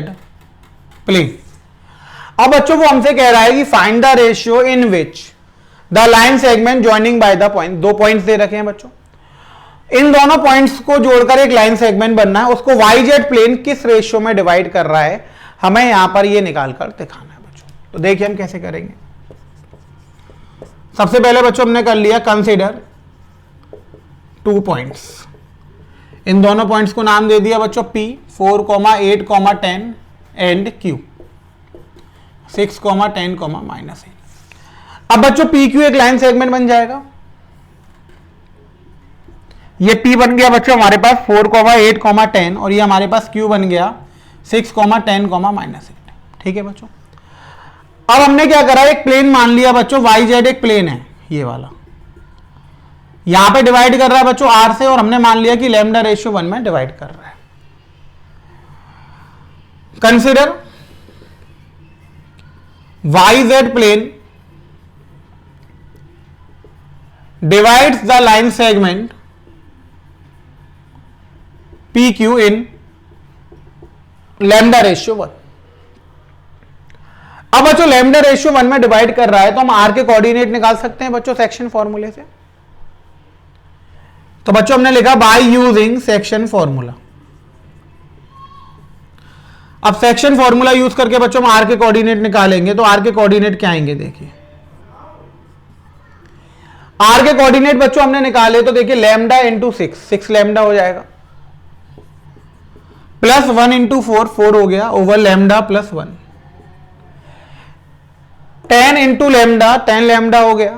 plane। अब बच्चों वो हमसे कह रहा है कि find the ratio in which the line segment joining by the point. दो पॉइंट्स दे रखे हैं बच्चों, इन दोनों पॉइंट्स को जोड़कर एक लाइन सेगमेंट बनना है, उसको YZ प्लेन किस रेशियो में डिवाइड कर रहा है, हमें यहां पर ये निकालकर दिखाना है बच्चों। तो देखिए हम कैसे करेंगे। सबसे पहले बच्चों हमने कर लिया कंसीडर 2 पॉइंट्स। इन दोनों पॉइंट्स को नाम दे दिया बच्चों P, 4, 8, 10 एंड Q, 6, 10, -8। अब बच्चों PQ एक लाइन सेगमेंट बन जाएगा। ये P बन गया बच्चों हमारे पास 4, 8, 10 और ये हमारे पास Q बन गया 6, 10, -8। ठीक है बच्चों। अब हमने क्या करा, एक प्लेन मान लिया बच्चों, YZ एक प्लेन है ये वाला, यहां पे डिवाइड कर रहा है बच्चों R से, और हमने मान लिया कि λ/1 में डिवाइड कर रहा है। Consider YZ plane divides the line segment P Q in lambda ratio 1। अब बच्चों लैम्डा रेशियो 1 में डिवाइड कर रहा है तो हम आर के कोऑर्डिनेट निकाल सकते हैं बच्चों सेक्शन फॉर्मूले से। तो बच्चों हमने लिखा बाय यूजिंग सेक्शन फॉर्मूला। अब सेक्शन फॉर्मूला यूज करके बच्चों हम आर के कोऑर्डिनेट निकालेंगे। तो आर के कोऑर्डिनेट क्या आएंगे, देखिए आर के कोऑर्डिनेट बच्चों हमने निकाले तो देखिए लैम्डा इंटू 6 लैम्डा हो जाएगा, प्लस 1 इंटू 4 हो गया over lambda plus 1, 10 into lambda 10 lambda हो गया,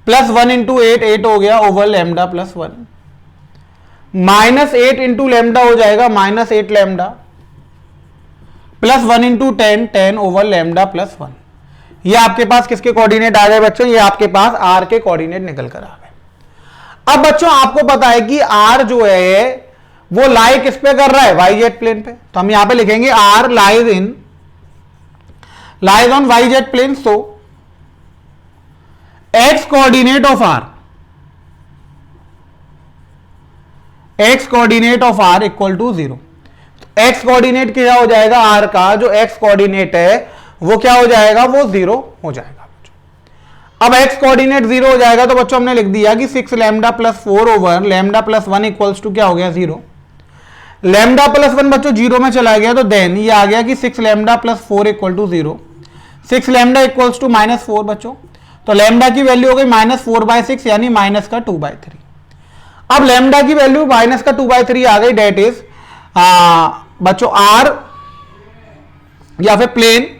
प्लस 1 इंटू 8 हो गया over lambda plus 1, minus 8 into lambda हो जाएगा minus 8 lambda, plus 1 into 10 over lambda plus 1। ये आपके पास किसके कोऑर्डिनेट आ गए बच्चों, ये आपके पास आर के कोऑर्डिनेट निकल कर आ गए। अब बच्चों आपको पता है कि आर जो है वो लाई किस पे कर रहा है, वाई जेड प्लेन पे। तो हम यहां पे लिखेंगे R lies on Y Z plane. So X coordinate of R equal to 0। X coordinate क्या हो जाएगा आर का, जो एक्स कोऑर्डिनेट है वो क्या हो जाएगा, वो 0 हो जाएगा। अब एक्स कोऑर्डिनेट 0 हो जाएगा तो बच्चों हमने लिख दिया कि 6 lambda plus 4 over lambda plus 1 equals to क्या हो गया 0। लैम्डा प्लस 1 बच्चों 0 में चला गया तो देन ये आ गया कि 6 lambda plus 4 equal to 0। 6 lambda equals to -4 बच्चों, तो लैम्डा की वैल्यू हो गई -4/6 यानी माइनस का 2/3। अब लैम्डा की वैल्यू माइनस का 2/3 आ गई, डेट इज बच्चों आर या फिर plane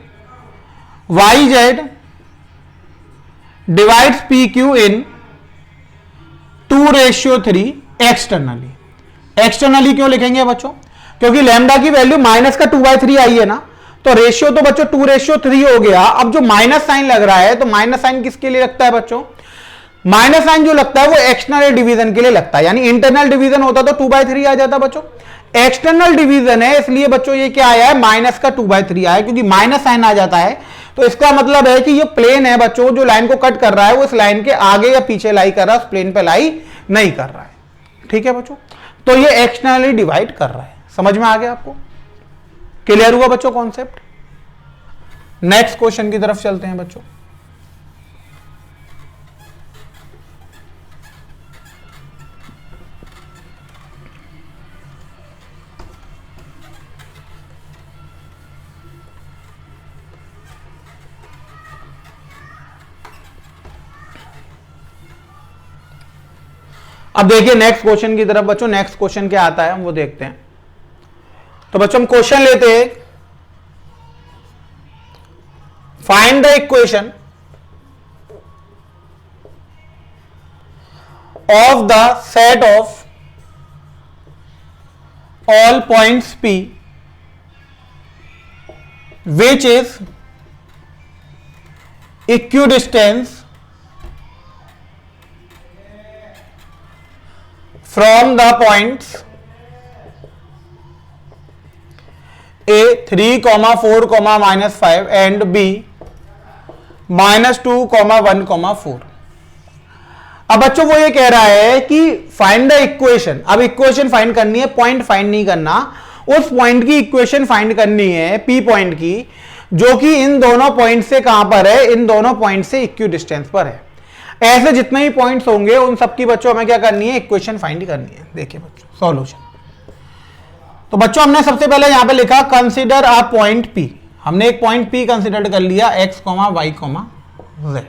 Y Z divides P Q in 2:3 externally. Externally क्यों लिखेंगे बच्चों, क्योंकि लैम्डा की वैल्यू माइनस का 2/3 आई है ना, तो रेशियो तो बच्चों 2:3 हो गया। अब जो माइनस साइन लग रहा है तो माइनस साइन किसके लिए लगता है बच्चों, माइनस साइन जो लगता है वो एक्सटर्नल डिवीजन के लिए लगता है, यानी इंटरनल डिवीजन होता तो 2/3 आ जाता बच्चों। एक्सटर्नल डिवीजन है इसलिए बच्चों ये क्या आया है, माइनस का 2/3 आया, क्योंकि माइनस साइन आ जाता है तो इसका मतलब है कि ये प्लेन है बच्चों, जो लाइन को कट कर रहा है वो इस लाइन के आगे या पीछे लाई कर रहा है, उस प्लेन पे लाई नहीं कर रहा है। ठीक है बच्चों, तो ये एक्सटर्नली डिवाइड कर रहा है। समझ में आ गया आपको, क्लियर हुआ बच्चों कॉन्सेप्ट। नेक्स्ट क्वेश्चन की तरफ चलते हैं बच्चों। अब देखिए नेक्स्ट क्वेश्चन की तरफ बच्चों। नेक्स्ट क्वेश्चन क्या आता है हम वो देखते हैं। तो बच्चों हम क्वेश्चन लेते हैं, find the equation of the set of all points P which is equidistant from the points A 3, 4, -5 and B -2, 1, 4। अब बच्चों वो ये कह रहा है कि फाइंड द इक्वेशन। अब इक्वेशन फाइंड करनी है, पॉइंट फाइंड नहीं करना, उस पॉइंट की इक्वेशन फाइंड करनी है, पी पॉइंट की, जो कि इन दोनों पॉइंट से कहां पर है, इन दोनों पॉइंट से इक्वी डिस्टेंस पर है। ऐसे जितने भी पॉइंट्स होंगे उन सबकी बच्चों हमें क्या करनी है, इक्वेशन फाइंड करनी है। देखिए बच्चों सॉल्यूशन। तो बच्चों हमने सबसे पहले यहां पे लिखा कंसीडर अ पॉइंट P। हमने एक पॉइंट P कंसीडर कर लिया, x, y, z।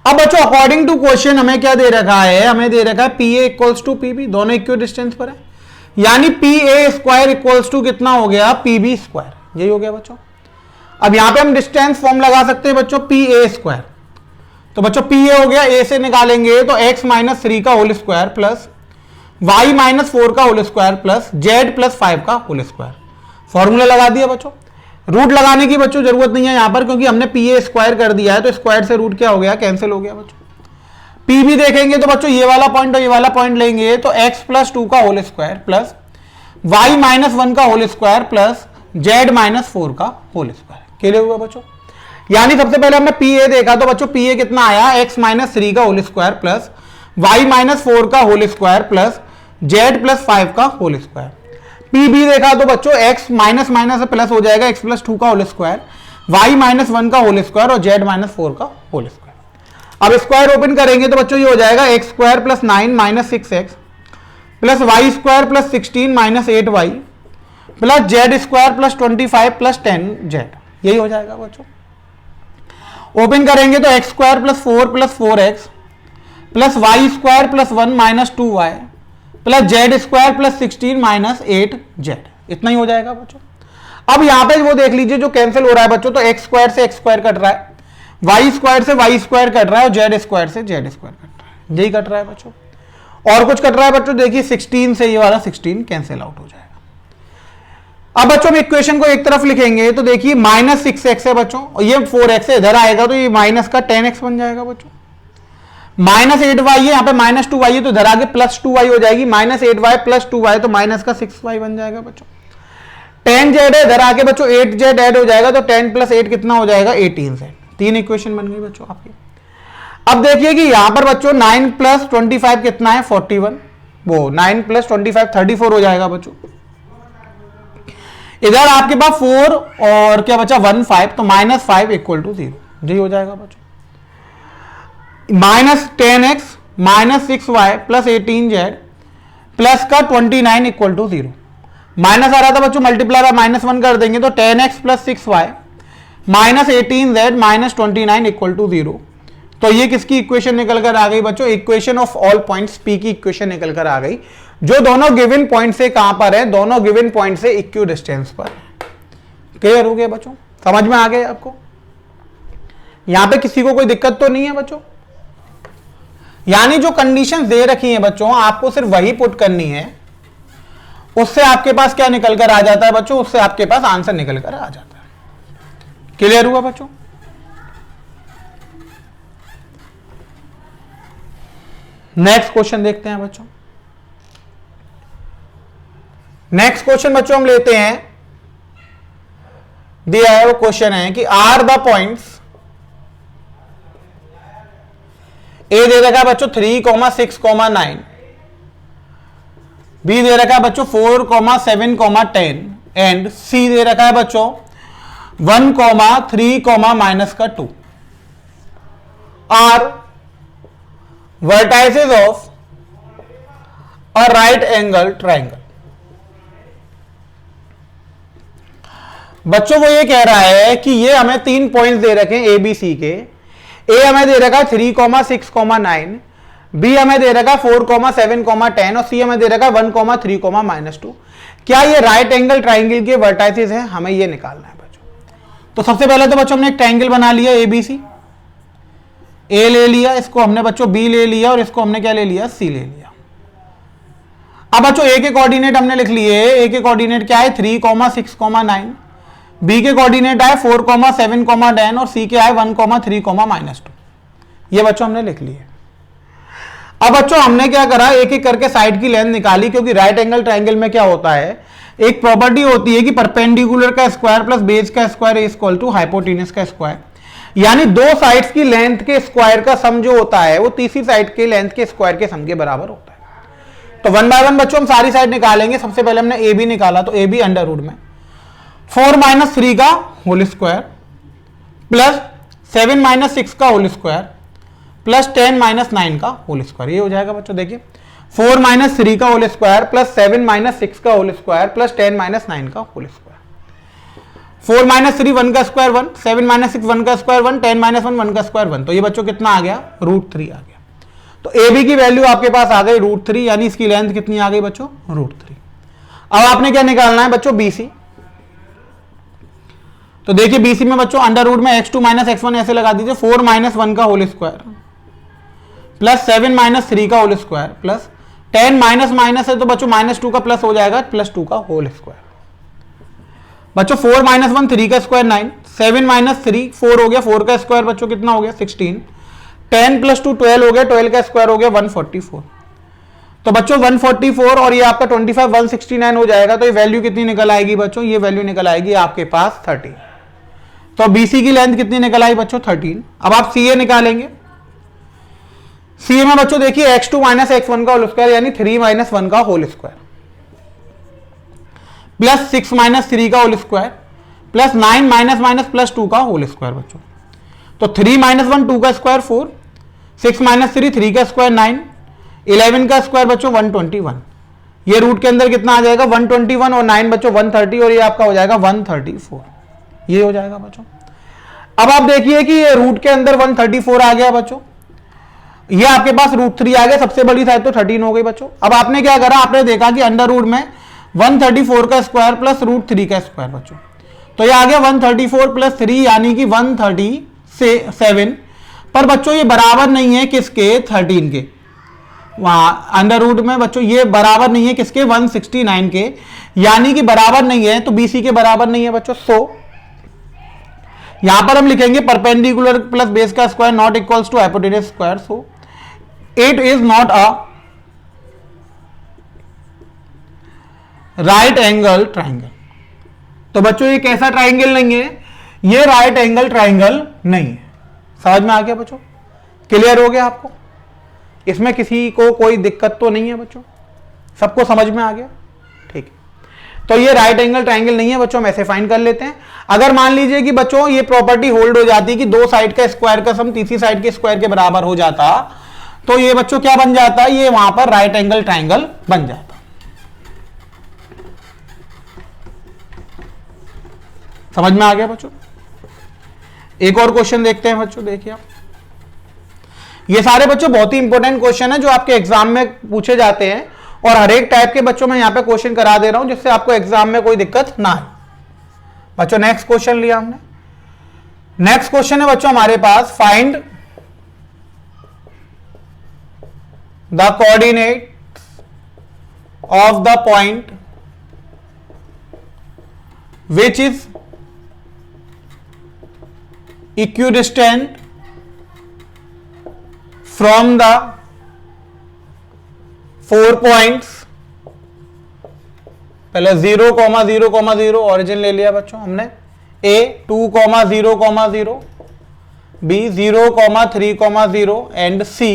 अब बच्चों अकॉर्डिंग टू क्वेश्चन हमें क्या दे रखा है, हमें दे रखा है PA इक्वल्स टू PB, दोनों इक्वी डिस्टेंस पर है, यानी PA स्क्वायर इक्वल्स टू कितना हो गया, PB स्क्वायर। यही हो गया बच्चों। अब यहां पे हम डिस्टेंस फॉर्म लगा सकते हैं बच्चों, PA स्क्वायर। तो बच्चों PA हो गया, A से निकालेंगे तो x -3 का होल स्क्वायर प्लस y -4 का होल स्क्वायर प्लस z +5 का होल स्क्वायर। फॉर्मूला लगा दिया बच्चों। रूट लगाने की बच्चों जरूरत नहीं है यहां पर, क्योंकि हमने PA स्क्वायर कर दिया है, तो स्क्वायर से रूट क्या हो गया, कैंसिल हो गया बच्चों। PB देखेंगे तो बच्चों ये वाला पॉइंट और ये वाला पॉइंट लेंगे तो x +2 का होल स्क्वायर प्लस y -1 का होल स्क्वायर प्लस z -4 का होल स्क्वायर। क्लियर हुआ बच्चों। यानी सबसे पहले हमने PA देखा तो बच्चों PA कितना आया, x -3 का होल स्क्वायर प्लस y -4 का whole square plus Z plus 5 का होल स्क्वायर। पी बी देखा तो बच्चों x माइनस माइनस प्लस हो जाएगा, x प्लस 2 का होल स्क्वायर, y माइनस 1 का होल स्क्वायर और z माइनस 4 का होल स्क्वायर। अब स्क्वायर ओपन करेंगे तो बच्चों ये हो जाएगा X square plus 9 minus 6x plus Y square plus 16 minus 8y plus Z square plus 25 plus 10z। यही हो जाएगा बच्चों। ओपन करेंगे तो X square plus 4 plus 4x plus Y square plus 1 minus 2y plus Z square plus 16 minus 8z। इतना ही हो जाएगा बच्चों। अब यहां पे वो देख लीजिए जो कैंसिल हो रहा है बच्चों, तो एक्स स्क्वायर से एक्स स्क्वायर कट रहा है, वाई स्क्वायर से वाई स्क्वायर कट रहा है और जेड स्क्वायर से जेड स्क्वायर कट रहा है। यही कट रहा है बच्चों। और कुछ कट रहा है बच्चों, देखिए 16 से ये वाला 16 कैंसिल आउट हो जाएगा। अब बच्चों हम इक्वेशन को एक तरफ लिखेंगे तो देखिए माइनस 6x है बच्चों और ये 4x है, इधर आएगा तो ये माइनस का 10x बन जाएगा बच्चों। माइनस 8y है, यहाँ पे माइनस 2y है तो इधर आगे प्लस 2y हो जाएगी, माइनस 8y प्लस 2y तो माइनस का 6y बन जाएगा बच्चों। 10z है, इधर आगे बच्चों 8z ऐड हो जाएगा तो 10 प्लस 8 कितना हो जाएगा 18z। 3 इक्वेशन बन गई बच्चों आपकी। अब देखिए कि यहां पर बच्चों 9 प्लस 25 कितना है 41, वो 9 प्लस 25 34 हो जाएगा बच्चों। इधर आपके पास 4 और क्या बचा 1 5 तो माइनस 5 इक्वल टू 0। यही हो जाएगा बच्चों। Minus 10x minus 6y plus 18z plus का 29 इक्वल टू 0। माइनस आ रहा था बच्चों, मल्टीप्लाई माइनस 1 कर देंगे तो 10x plus 6y minus 18z minus 29 equal to 0। तो ये किसकी इक्वेशन निकल कर आ गई बच्चों, equation of all points P की इक्वेशन निकल कर आ गई, जो दोनों गिवन पॉइंट से कहां पर है, दोनों गिवन पॉइंट से इक्यू डिस्टेंस पर। क्लियर हो गया बच्चों, समझ में आ गया आपको। यहां पे किसी को कोई दिक्कत तो नहीं है बच्चों। यानी जो कंडीशंस दे रखी हैं बच्चों, आपको सिर्फ वही पुट करनी है, उससे आपके पास क्या निकल कर आ जाता है बच्चों, उससे आपके पास आंसर निकल कर आ जाता है। क्लियर हुआ बच्चों। नेक्स्ट क्वेश्चन देखते हैं बच्चों। नेक्स्ट क्वेश्चन बच्चों हम लेते हैं, दिया है वो क्वेश्चन है कि आर द पॉइंट्स, ए दे रखा है बच्चों 3, 6, 9, बी दे रखा है बच्चों 4, 7, 10 एंड सी दे रखा है बच्चों 1, 3, माइनस का 2 are vertices of a right angle triangle। बच्चों वो ये कह रहा है कि ये हमें 3 पॉइंट्स दे रखे हैं ए बी सी के। ए हमें दे रखा है 3, 6, 9, बी हमें दे रखा है 4, 7, 10 और सी हमें दे रखा है 1, 3, माइनस 2। क्या ये राइट एंगल ट्राइंगल के वर्टाइसेस हैं, हमें ये निकालना है बच्चों। तो सबसे पहले तो बच्चों हमने एक ट्राइंगल बना लिया ए बी सी, ए ले लिया, इसको हमने बच्चों बी ले लिया और इसको हमने क्या ले लिया सी ले लिया। अब बच्चों ए के कोऑर्डिनेट हमने लिख लिए। ए के कोऑर्डिनेट क्या है 3, 6, 9, बी के कोऑर्डिनेट आए 4, 7, 10 और सी के आए 1, 3, माइनस 2। ये बच्चों हमने लिख लिए। अब बच्चों हमने क्या करा, एक एक करके साइड की लेंथ निकाली, क्योंकि राइट एंगल ट्राइंगल में क्या होता है, एक प्रॉपर्टी होती है कि परपेंडिकुलर का स्क्वायर प्लस बेस का square is equal to hypotenuse का स्क्वायर। यानी दो साइड्स की लेंथ के स्क्वायर का सम जो होता है वो तीसरी साइड के लेंथ के स्क्वायर के सम के बराबर होता है। तो 1 बाय 1 बच्चों हम सारी साइड निकालेंगे। सबसे पहले हमने ए बी निकाला, तो ए बी अंडर रूट में 4 - 3 का होल स्क्वायर प्लस 7 - 6 का होल स्क्वायर प्लस 10 - 9 का होल स्क्वायर। ये हो जाएगा बच्चों, देखिए 4 - 3 का होल स्क्वायर प्लस 7 - 6 का होल स्क्वायर प्लस 10 - 9 का होल स्क्वायर। 4 - 3 1 का स्क्वायर 1, 7 - 6 1 का स्क्वायर 1, 10 - 1 1 का स्क्वायर 1। तो ये बच्चों कितना आ गया √3 आ गया। तो ए बी की वैल्यू आपके पास आ गई √3, यानी इसकी लेंथ कितनी आ गई बच्चों √3। अब आपने क्या निकालना है बच्चों बी सी। तो देखिए बी सी में बच्चों अंडर रूट में x2 - x1 ऐसे लगा दीजिए, 4 - 1 का होल स्क्वायर प्लस 7 - 3 का होल स्क्वायर प्लस 10 माइनस है तो बच्चों -2 का प्लस हो जाएगा प्लस 2 का होल स्क्वायर। बच्चों 4 - 1 3 का स्क्वायर 9, 7 - 3 4 हो गया, 4 का स्क्वायर बच्चों कितना हो गया 16, 10 + 2 12 हो गया, 12 का स्क्वायर हो गया 144। तो बच्चों 144 और ये आपका 25 169 हो जाएगा। तो ये वैल्यू कितनी निकल आएगी बच्चों, ये वैल्यू निकल आएगी आपके पास 13। तो बीसी की लेंथ कितनी निकल आई बच्चों 13। अब आप सी ए निकालेंगे। सी में बच्चों देखिए x2 माइनस x1 का होल स्क्वायर यानी 3 माइनस 1 का होल स्क्वायर प्लस 6 माइनस 3 का whole square plus 9 minus minus plus 2 का होल स्क्वायर बच्चों। तो 3 माइनस 1 2 का स्क्वायर 4, 6 माइनस 3 3 का स्क्वायर 9, 11 का स्क्वायर बच्चों 121। ये रूट के अंदर कितना आ जाएगा 121 और 9 बच्चों 130 और ये आपका हो जाएगा 134। ये हो जाएगा बच्चों। अब आप देखिए कि ये रूट के अंदर 134 आ गया बच्चों, ये आपके पास रूट 3 आ गया, सबसे बड़ी साइड तो 13 हो गई बच्चों। अब आपने क्या करा, आपने देखा कि अंडर रूट में 134 का स्क्वायर प्लस रूट 3 का स्क्वायर बच्चों, तो ये आ गया 134 प्लस 3 यानी कि 137। पर बच्चों ये बराबर नहीं है किसके 13 के, वहां अंडर रूट में बच्चों ये बराबर नहीं है किसके 169 के, यानी कि बराबर नहीं है तो बीसी के बराबर नहीं है बच्चों। सो यहां पर हम लिखेंगे परपेंडिकुलर प्लस बेस का square not equals to hypotenuse square. So it is not a right angle triangle. तो बच्चों ये कैसा ट्राइंगल नहीं है, ये राइट एंगल ट्राइंगल नहीं है। समझ में आ गया बच्चों, क्लियर हो गया आपको, इसमें किसी को कोई दिक्कत तो नहीं है बच्चों, सबको समझ में आ गया, ठीक है। तो ये राइट एंगल ट्राइंगल नहीं है बच्चों, हम ऐसे फाइंड कर लेते हैं। अगर मान लीजिए कि बच्चों ये प्रॉपर्टी होल्ड हो जाती है कि दो साइड का स्क्वायर का सम तीसरी साइड के स्क्वायर के बराबर हो जाता, तो ये बच्चों क्या बन जाता, ये वहां पर राइट एंगल ट्राइंगल बन जाता। समझ में आ गया बच्चों। एक और क्वेश्चन देखते हैं बच्चों, देखिए आप, ये सारे बच्चों बहुत ही इंपॉर्टेंट क्वेश्चन है जो आपके एग्जाम में पूछे जाते हैं, और हर एक टाइप के बच्चों में यहां पे क्वेश्चन करा दे रहा हूं जिससे आपको एग्जाम में कोई दिक्कत ना आए बच्चों। नेक्स्ट क्वेश्चन लिया हमने, नेक्स्ट क्वेश्चन है बच्चों हमारे पास, find the coordinate of the point which is equidistant from the 4 points. पहले 0,0,0 ऑरिजिन ले लिया बच्चों हमने, ए 2,0,0, बी 0,3,0 एंड सी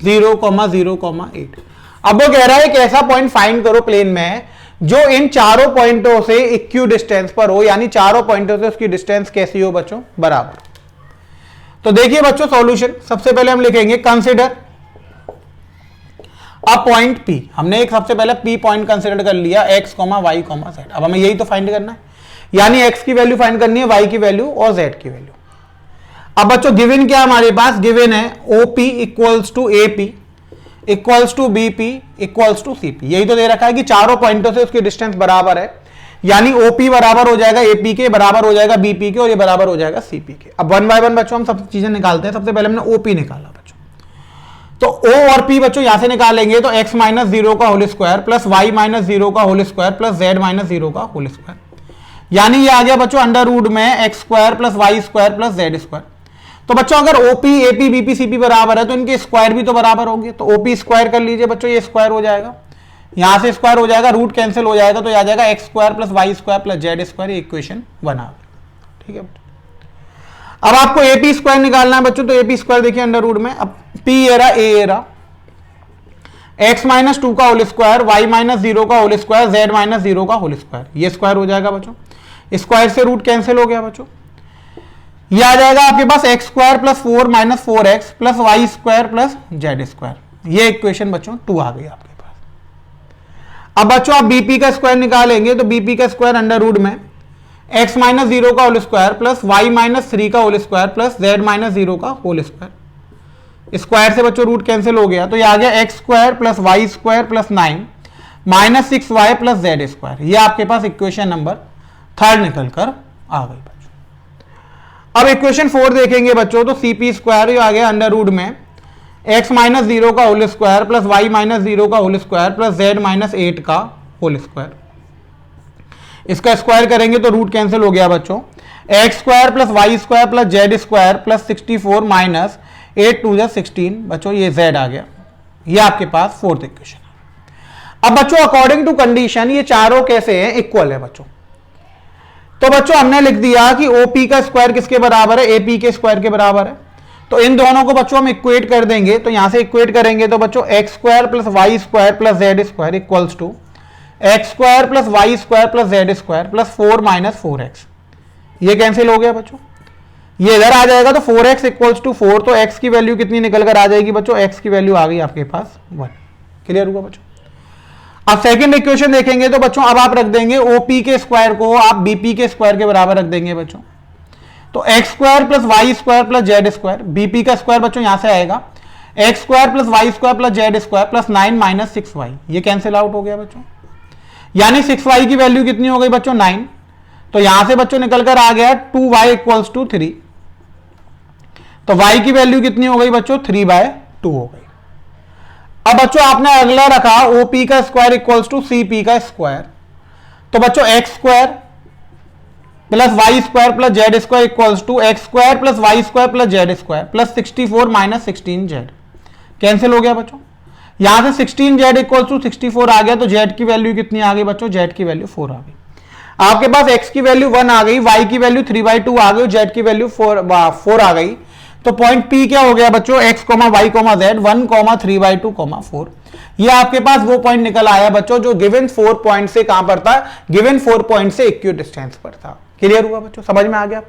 0,0,8। अब वो कह रहा है एक ऐसा पॉइंट फाइंड करो प्लेन में जो इन चारों पॉइंटों से इक्यू डिस्टेंस पर हो, यानी चारों पॉइंटों से उसकी डिस्टेंस कैसी हो बच्चों, बराबर। तो देखिए बच्चों सॉल्यूशन, सबसे पहले हम लिखेंगे कंसीडर अ पॉइंट P। हमने एक सबसे पहले P पॉइंट कंसीडर कर लिया, x, y, z। अब हमें यही तो फाइंड करना है, यानी x की वैल्यू फाइंड करनी है, y की वैल्यू और z की वैल्यू। अब बच्चों गिवन क्या हमारे पास, गिवन है OP equals to AP equals to BP equals to CP। यही तो दे रखा है कि चारों पॉइंटों से उसकी डिस्टेंस बराबर है, यानी OP बराबर हो जाएगा AP के, बराबर हो जाएगा BP के, और ये बराबर हो जाएगा CP के। अब 1 बाय 1 बच्चों हम सब चीजें निकालते हैं। सबसे पहले हमने OP निकाला बच्चों, तो O और P बच्चों यहां से निकालेंगे तो x माइनस 0 का whole square plus y minus 0 का whole square plus z minus 0 का होल स्क्वायर, यानी ये आ गया बच्चों अंडर रूट में x square plus y square plus z square. तो बच्चों अगर OP AP BP CP बराबर है तो इनके स्क्वायर भी तो बराबर होंगे, तो OP स्क्वायर कर लीजिए बच्चों, ये स्क्वायर हो जाएगा, यहां से स्क्वायर हो जाएगा, रूट कैंसिल हो जाएगा, तो आ जाएगा x square plus y square plus z square. Equation बना, ठीक है। अब आपको AP स्क्वायर निकालना है बच्चों, तो AP स्क्वायर देखिए अंडर रूट में, अब P era A era x minus 2 का होल स्क्वायर, y माइनस 0 का होल स्क्वायर, z माइनस 0 का होल स्क्वायर, ये स्क्वायर हो जाएगा बच्चों, स्क्वायर से रूट कैंसिल हो गया बच्चों। ये आ जाएगा आपके पास x square plus 4 minus 4x plus y square plus z square. ये इक्वेशन बच्चों 2 आ गई आपके पास। अब बच्चों आप BP का स्क्वायर निकालेंगे तो BP का स्क्वायर अंडर रूट में x माइनस 0 का whole square plus y minus 3 का whole square plus z minus 0 का होल स्क्वायर। स्क्वायर से बच्चों रूट कैंसिल हो गया, तो ये आ गया x square plus y square plus 9 minus 6y plus z square. ये आपके पास इक्वेशन नंबर 3 निकल कर आ गई बच्चों। अब इक्वेशन 4 देखेंगे बच्चों, तो CP स्क्वायर आ गया अंडर रूट में x माइनस 0 का whole square plus y minus 0 का whole square plus z minus 8 का होल स्क्वायर। इसका स्क्वायर करेंगे तो रूट कैंसिल हो गया बच्चों, x square plus y square plus z square plus 64 minus 8 2 16 बच्चों, ये z आ गया। ये आपके पास 4th इक्वेशन। अब बच्चों अकॉर्डिंग टू कंडीशन ये चारों कैसे हैं, इक्वल है बच्चों। तो बच्चों हमने लिख दिया कि OP का स्क्वायर किसके बराबर है, AP के स्क्वायर के बराबर है। तो इन दोनों को बच्चों हम इक्वेट कर देंगे, तो यहां से इक्वेट करेंगे तो बच्चों X square plus Y square plus Z square equals to X square plus Y square plus Z square plus 4 minus 4x। ये कैंसिल हो गया बच्चों, ये इधर आ जाएगा तो 4x इक्वल्स टू 4, तो x की वैल्यू कितनी निकल कर आ जाएगी बच्चों, x की वैल्यू आ गई आपके पास 1। क्लियर हुआ बच्चों। अब सेकंड इक्वेशन देखेंगे तो बच्चों अब आप रख देंगे OP के स्क्वायर को आप BP के स्क्वायर के बराबर रख देंगे बच्चों। तो X square plus Y square plus Z square, BP का स्क्वायर बच्चों यहां से आएगा X square plus Y square plus Z square plus 9 minus 6y, ये कैंसिल आउट हो गया बच्चों। यानी 6y की वैल्यू कितनी हो गई बच्चों 9, तो यहां से बच्चों निकल कर आ गया 2y इक्वल्स टू 3, तो y की वैल्यू कितनी हो गई बच्चों 3/2 हो गई। अब बच्चों आपने अगला रखा OP का स्क्वायर इक्वल्स टू CP का स्क्वायर, तो बच्चों X square plus Y square plus Z square equals to X square plus Y square plus Z square plus 64 minus 16z, cancel हो गया बच्चों। यहां से 16z इक्वल्स टू 64 आ गया, तो z की वैल्यू कितनी आ गई बच्चों, z की वैल्यू 4 आ गई। आपके पास x की वैल्यू 1 आ गई, y की वैल्यू 3/2 आ गई, z की वैल्यू 4 आ गई। तो पॉइंट P क्या हो गया बच्चों, x, y, z 1, 3/2, 4। ये आपके पास वो पॉइंट निकल आया बच्चों जो गिवन 4 पॉइंट से कहां पर था, गिवन 4 पॉइंट से इक्वी डिस्टेंस पर था। क्लियर हुआ बच्चों, समझ में आ गया।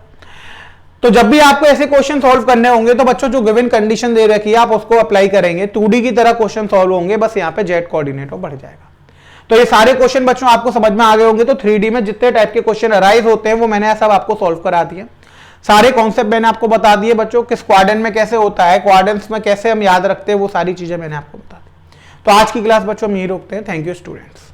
तो जब भी आपको ऐसे क्वेश्चन सॉल्व करने होंगे तो बच्चों जो गिवन कंडीशन दे रखी है आप उसको अप्लाई करेंगे, 2D की तरह क्वेश्चन सॉल्व होंगे, बस यहाँ पे जेड कोऑर्डिनेट बढ़ जाएगा। तो ये सारे क्वेश्चन बच्चों आपको समझ में आ गए होंगे। तो 3D में जितने टाइप के क्वेश्चन अराइज होते हैं वो मैंने सब आपको सॉल्व करा दिए, सारे कॉन्सेप्ट मैंने आपको बता दिए बच्चों, किस क्वाड्रेंट में कैसे होता है, क्वाड्रेंट्स में कैसे हम याद रखते हैं, वो सारी चीजें मैंने आपको बता दी। तो आज की क्लास बच्चों हम यही रोकते हैं। Thank you students.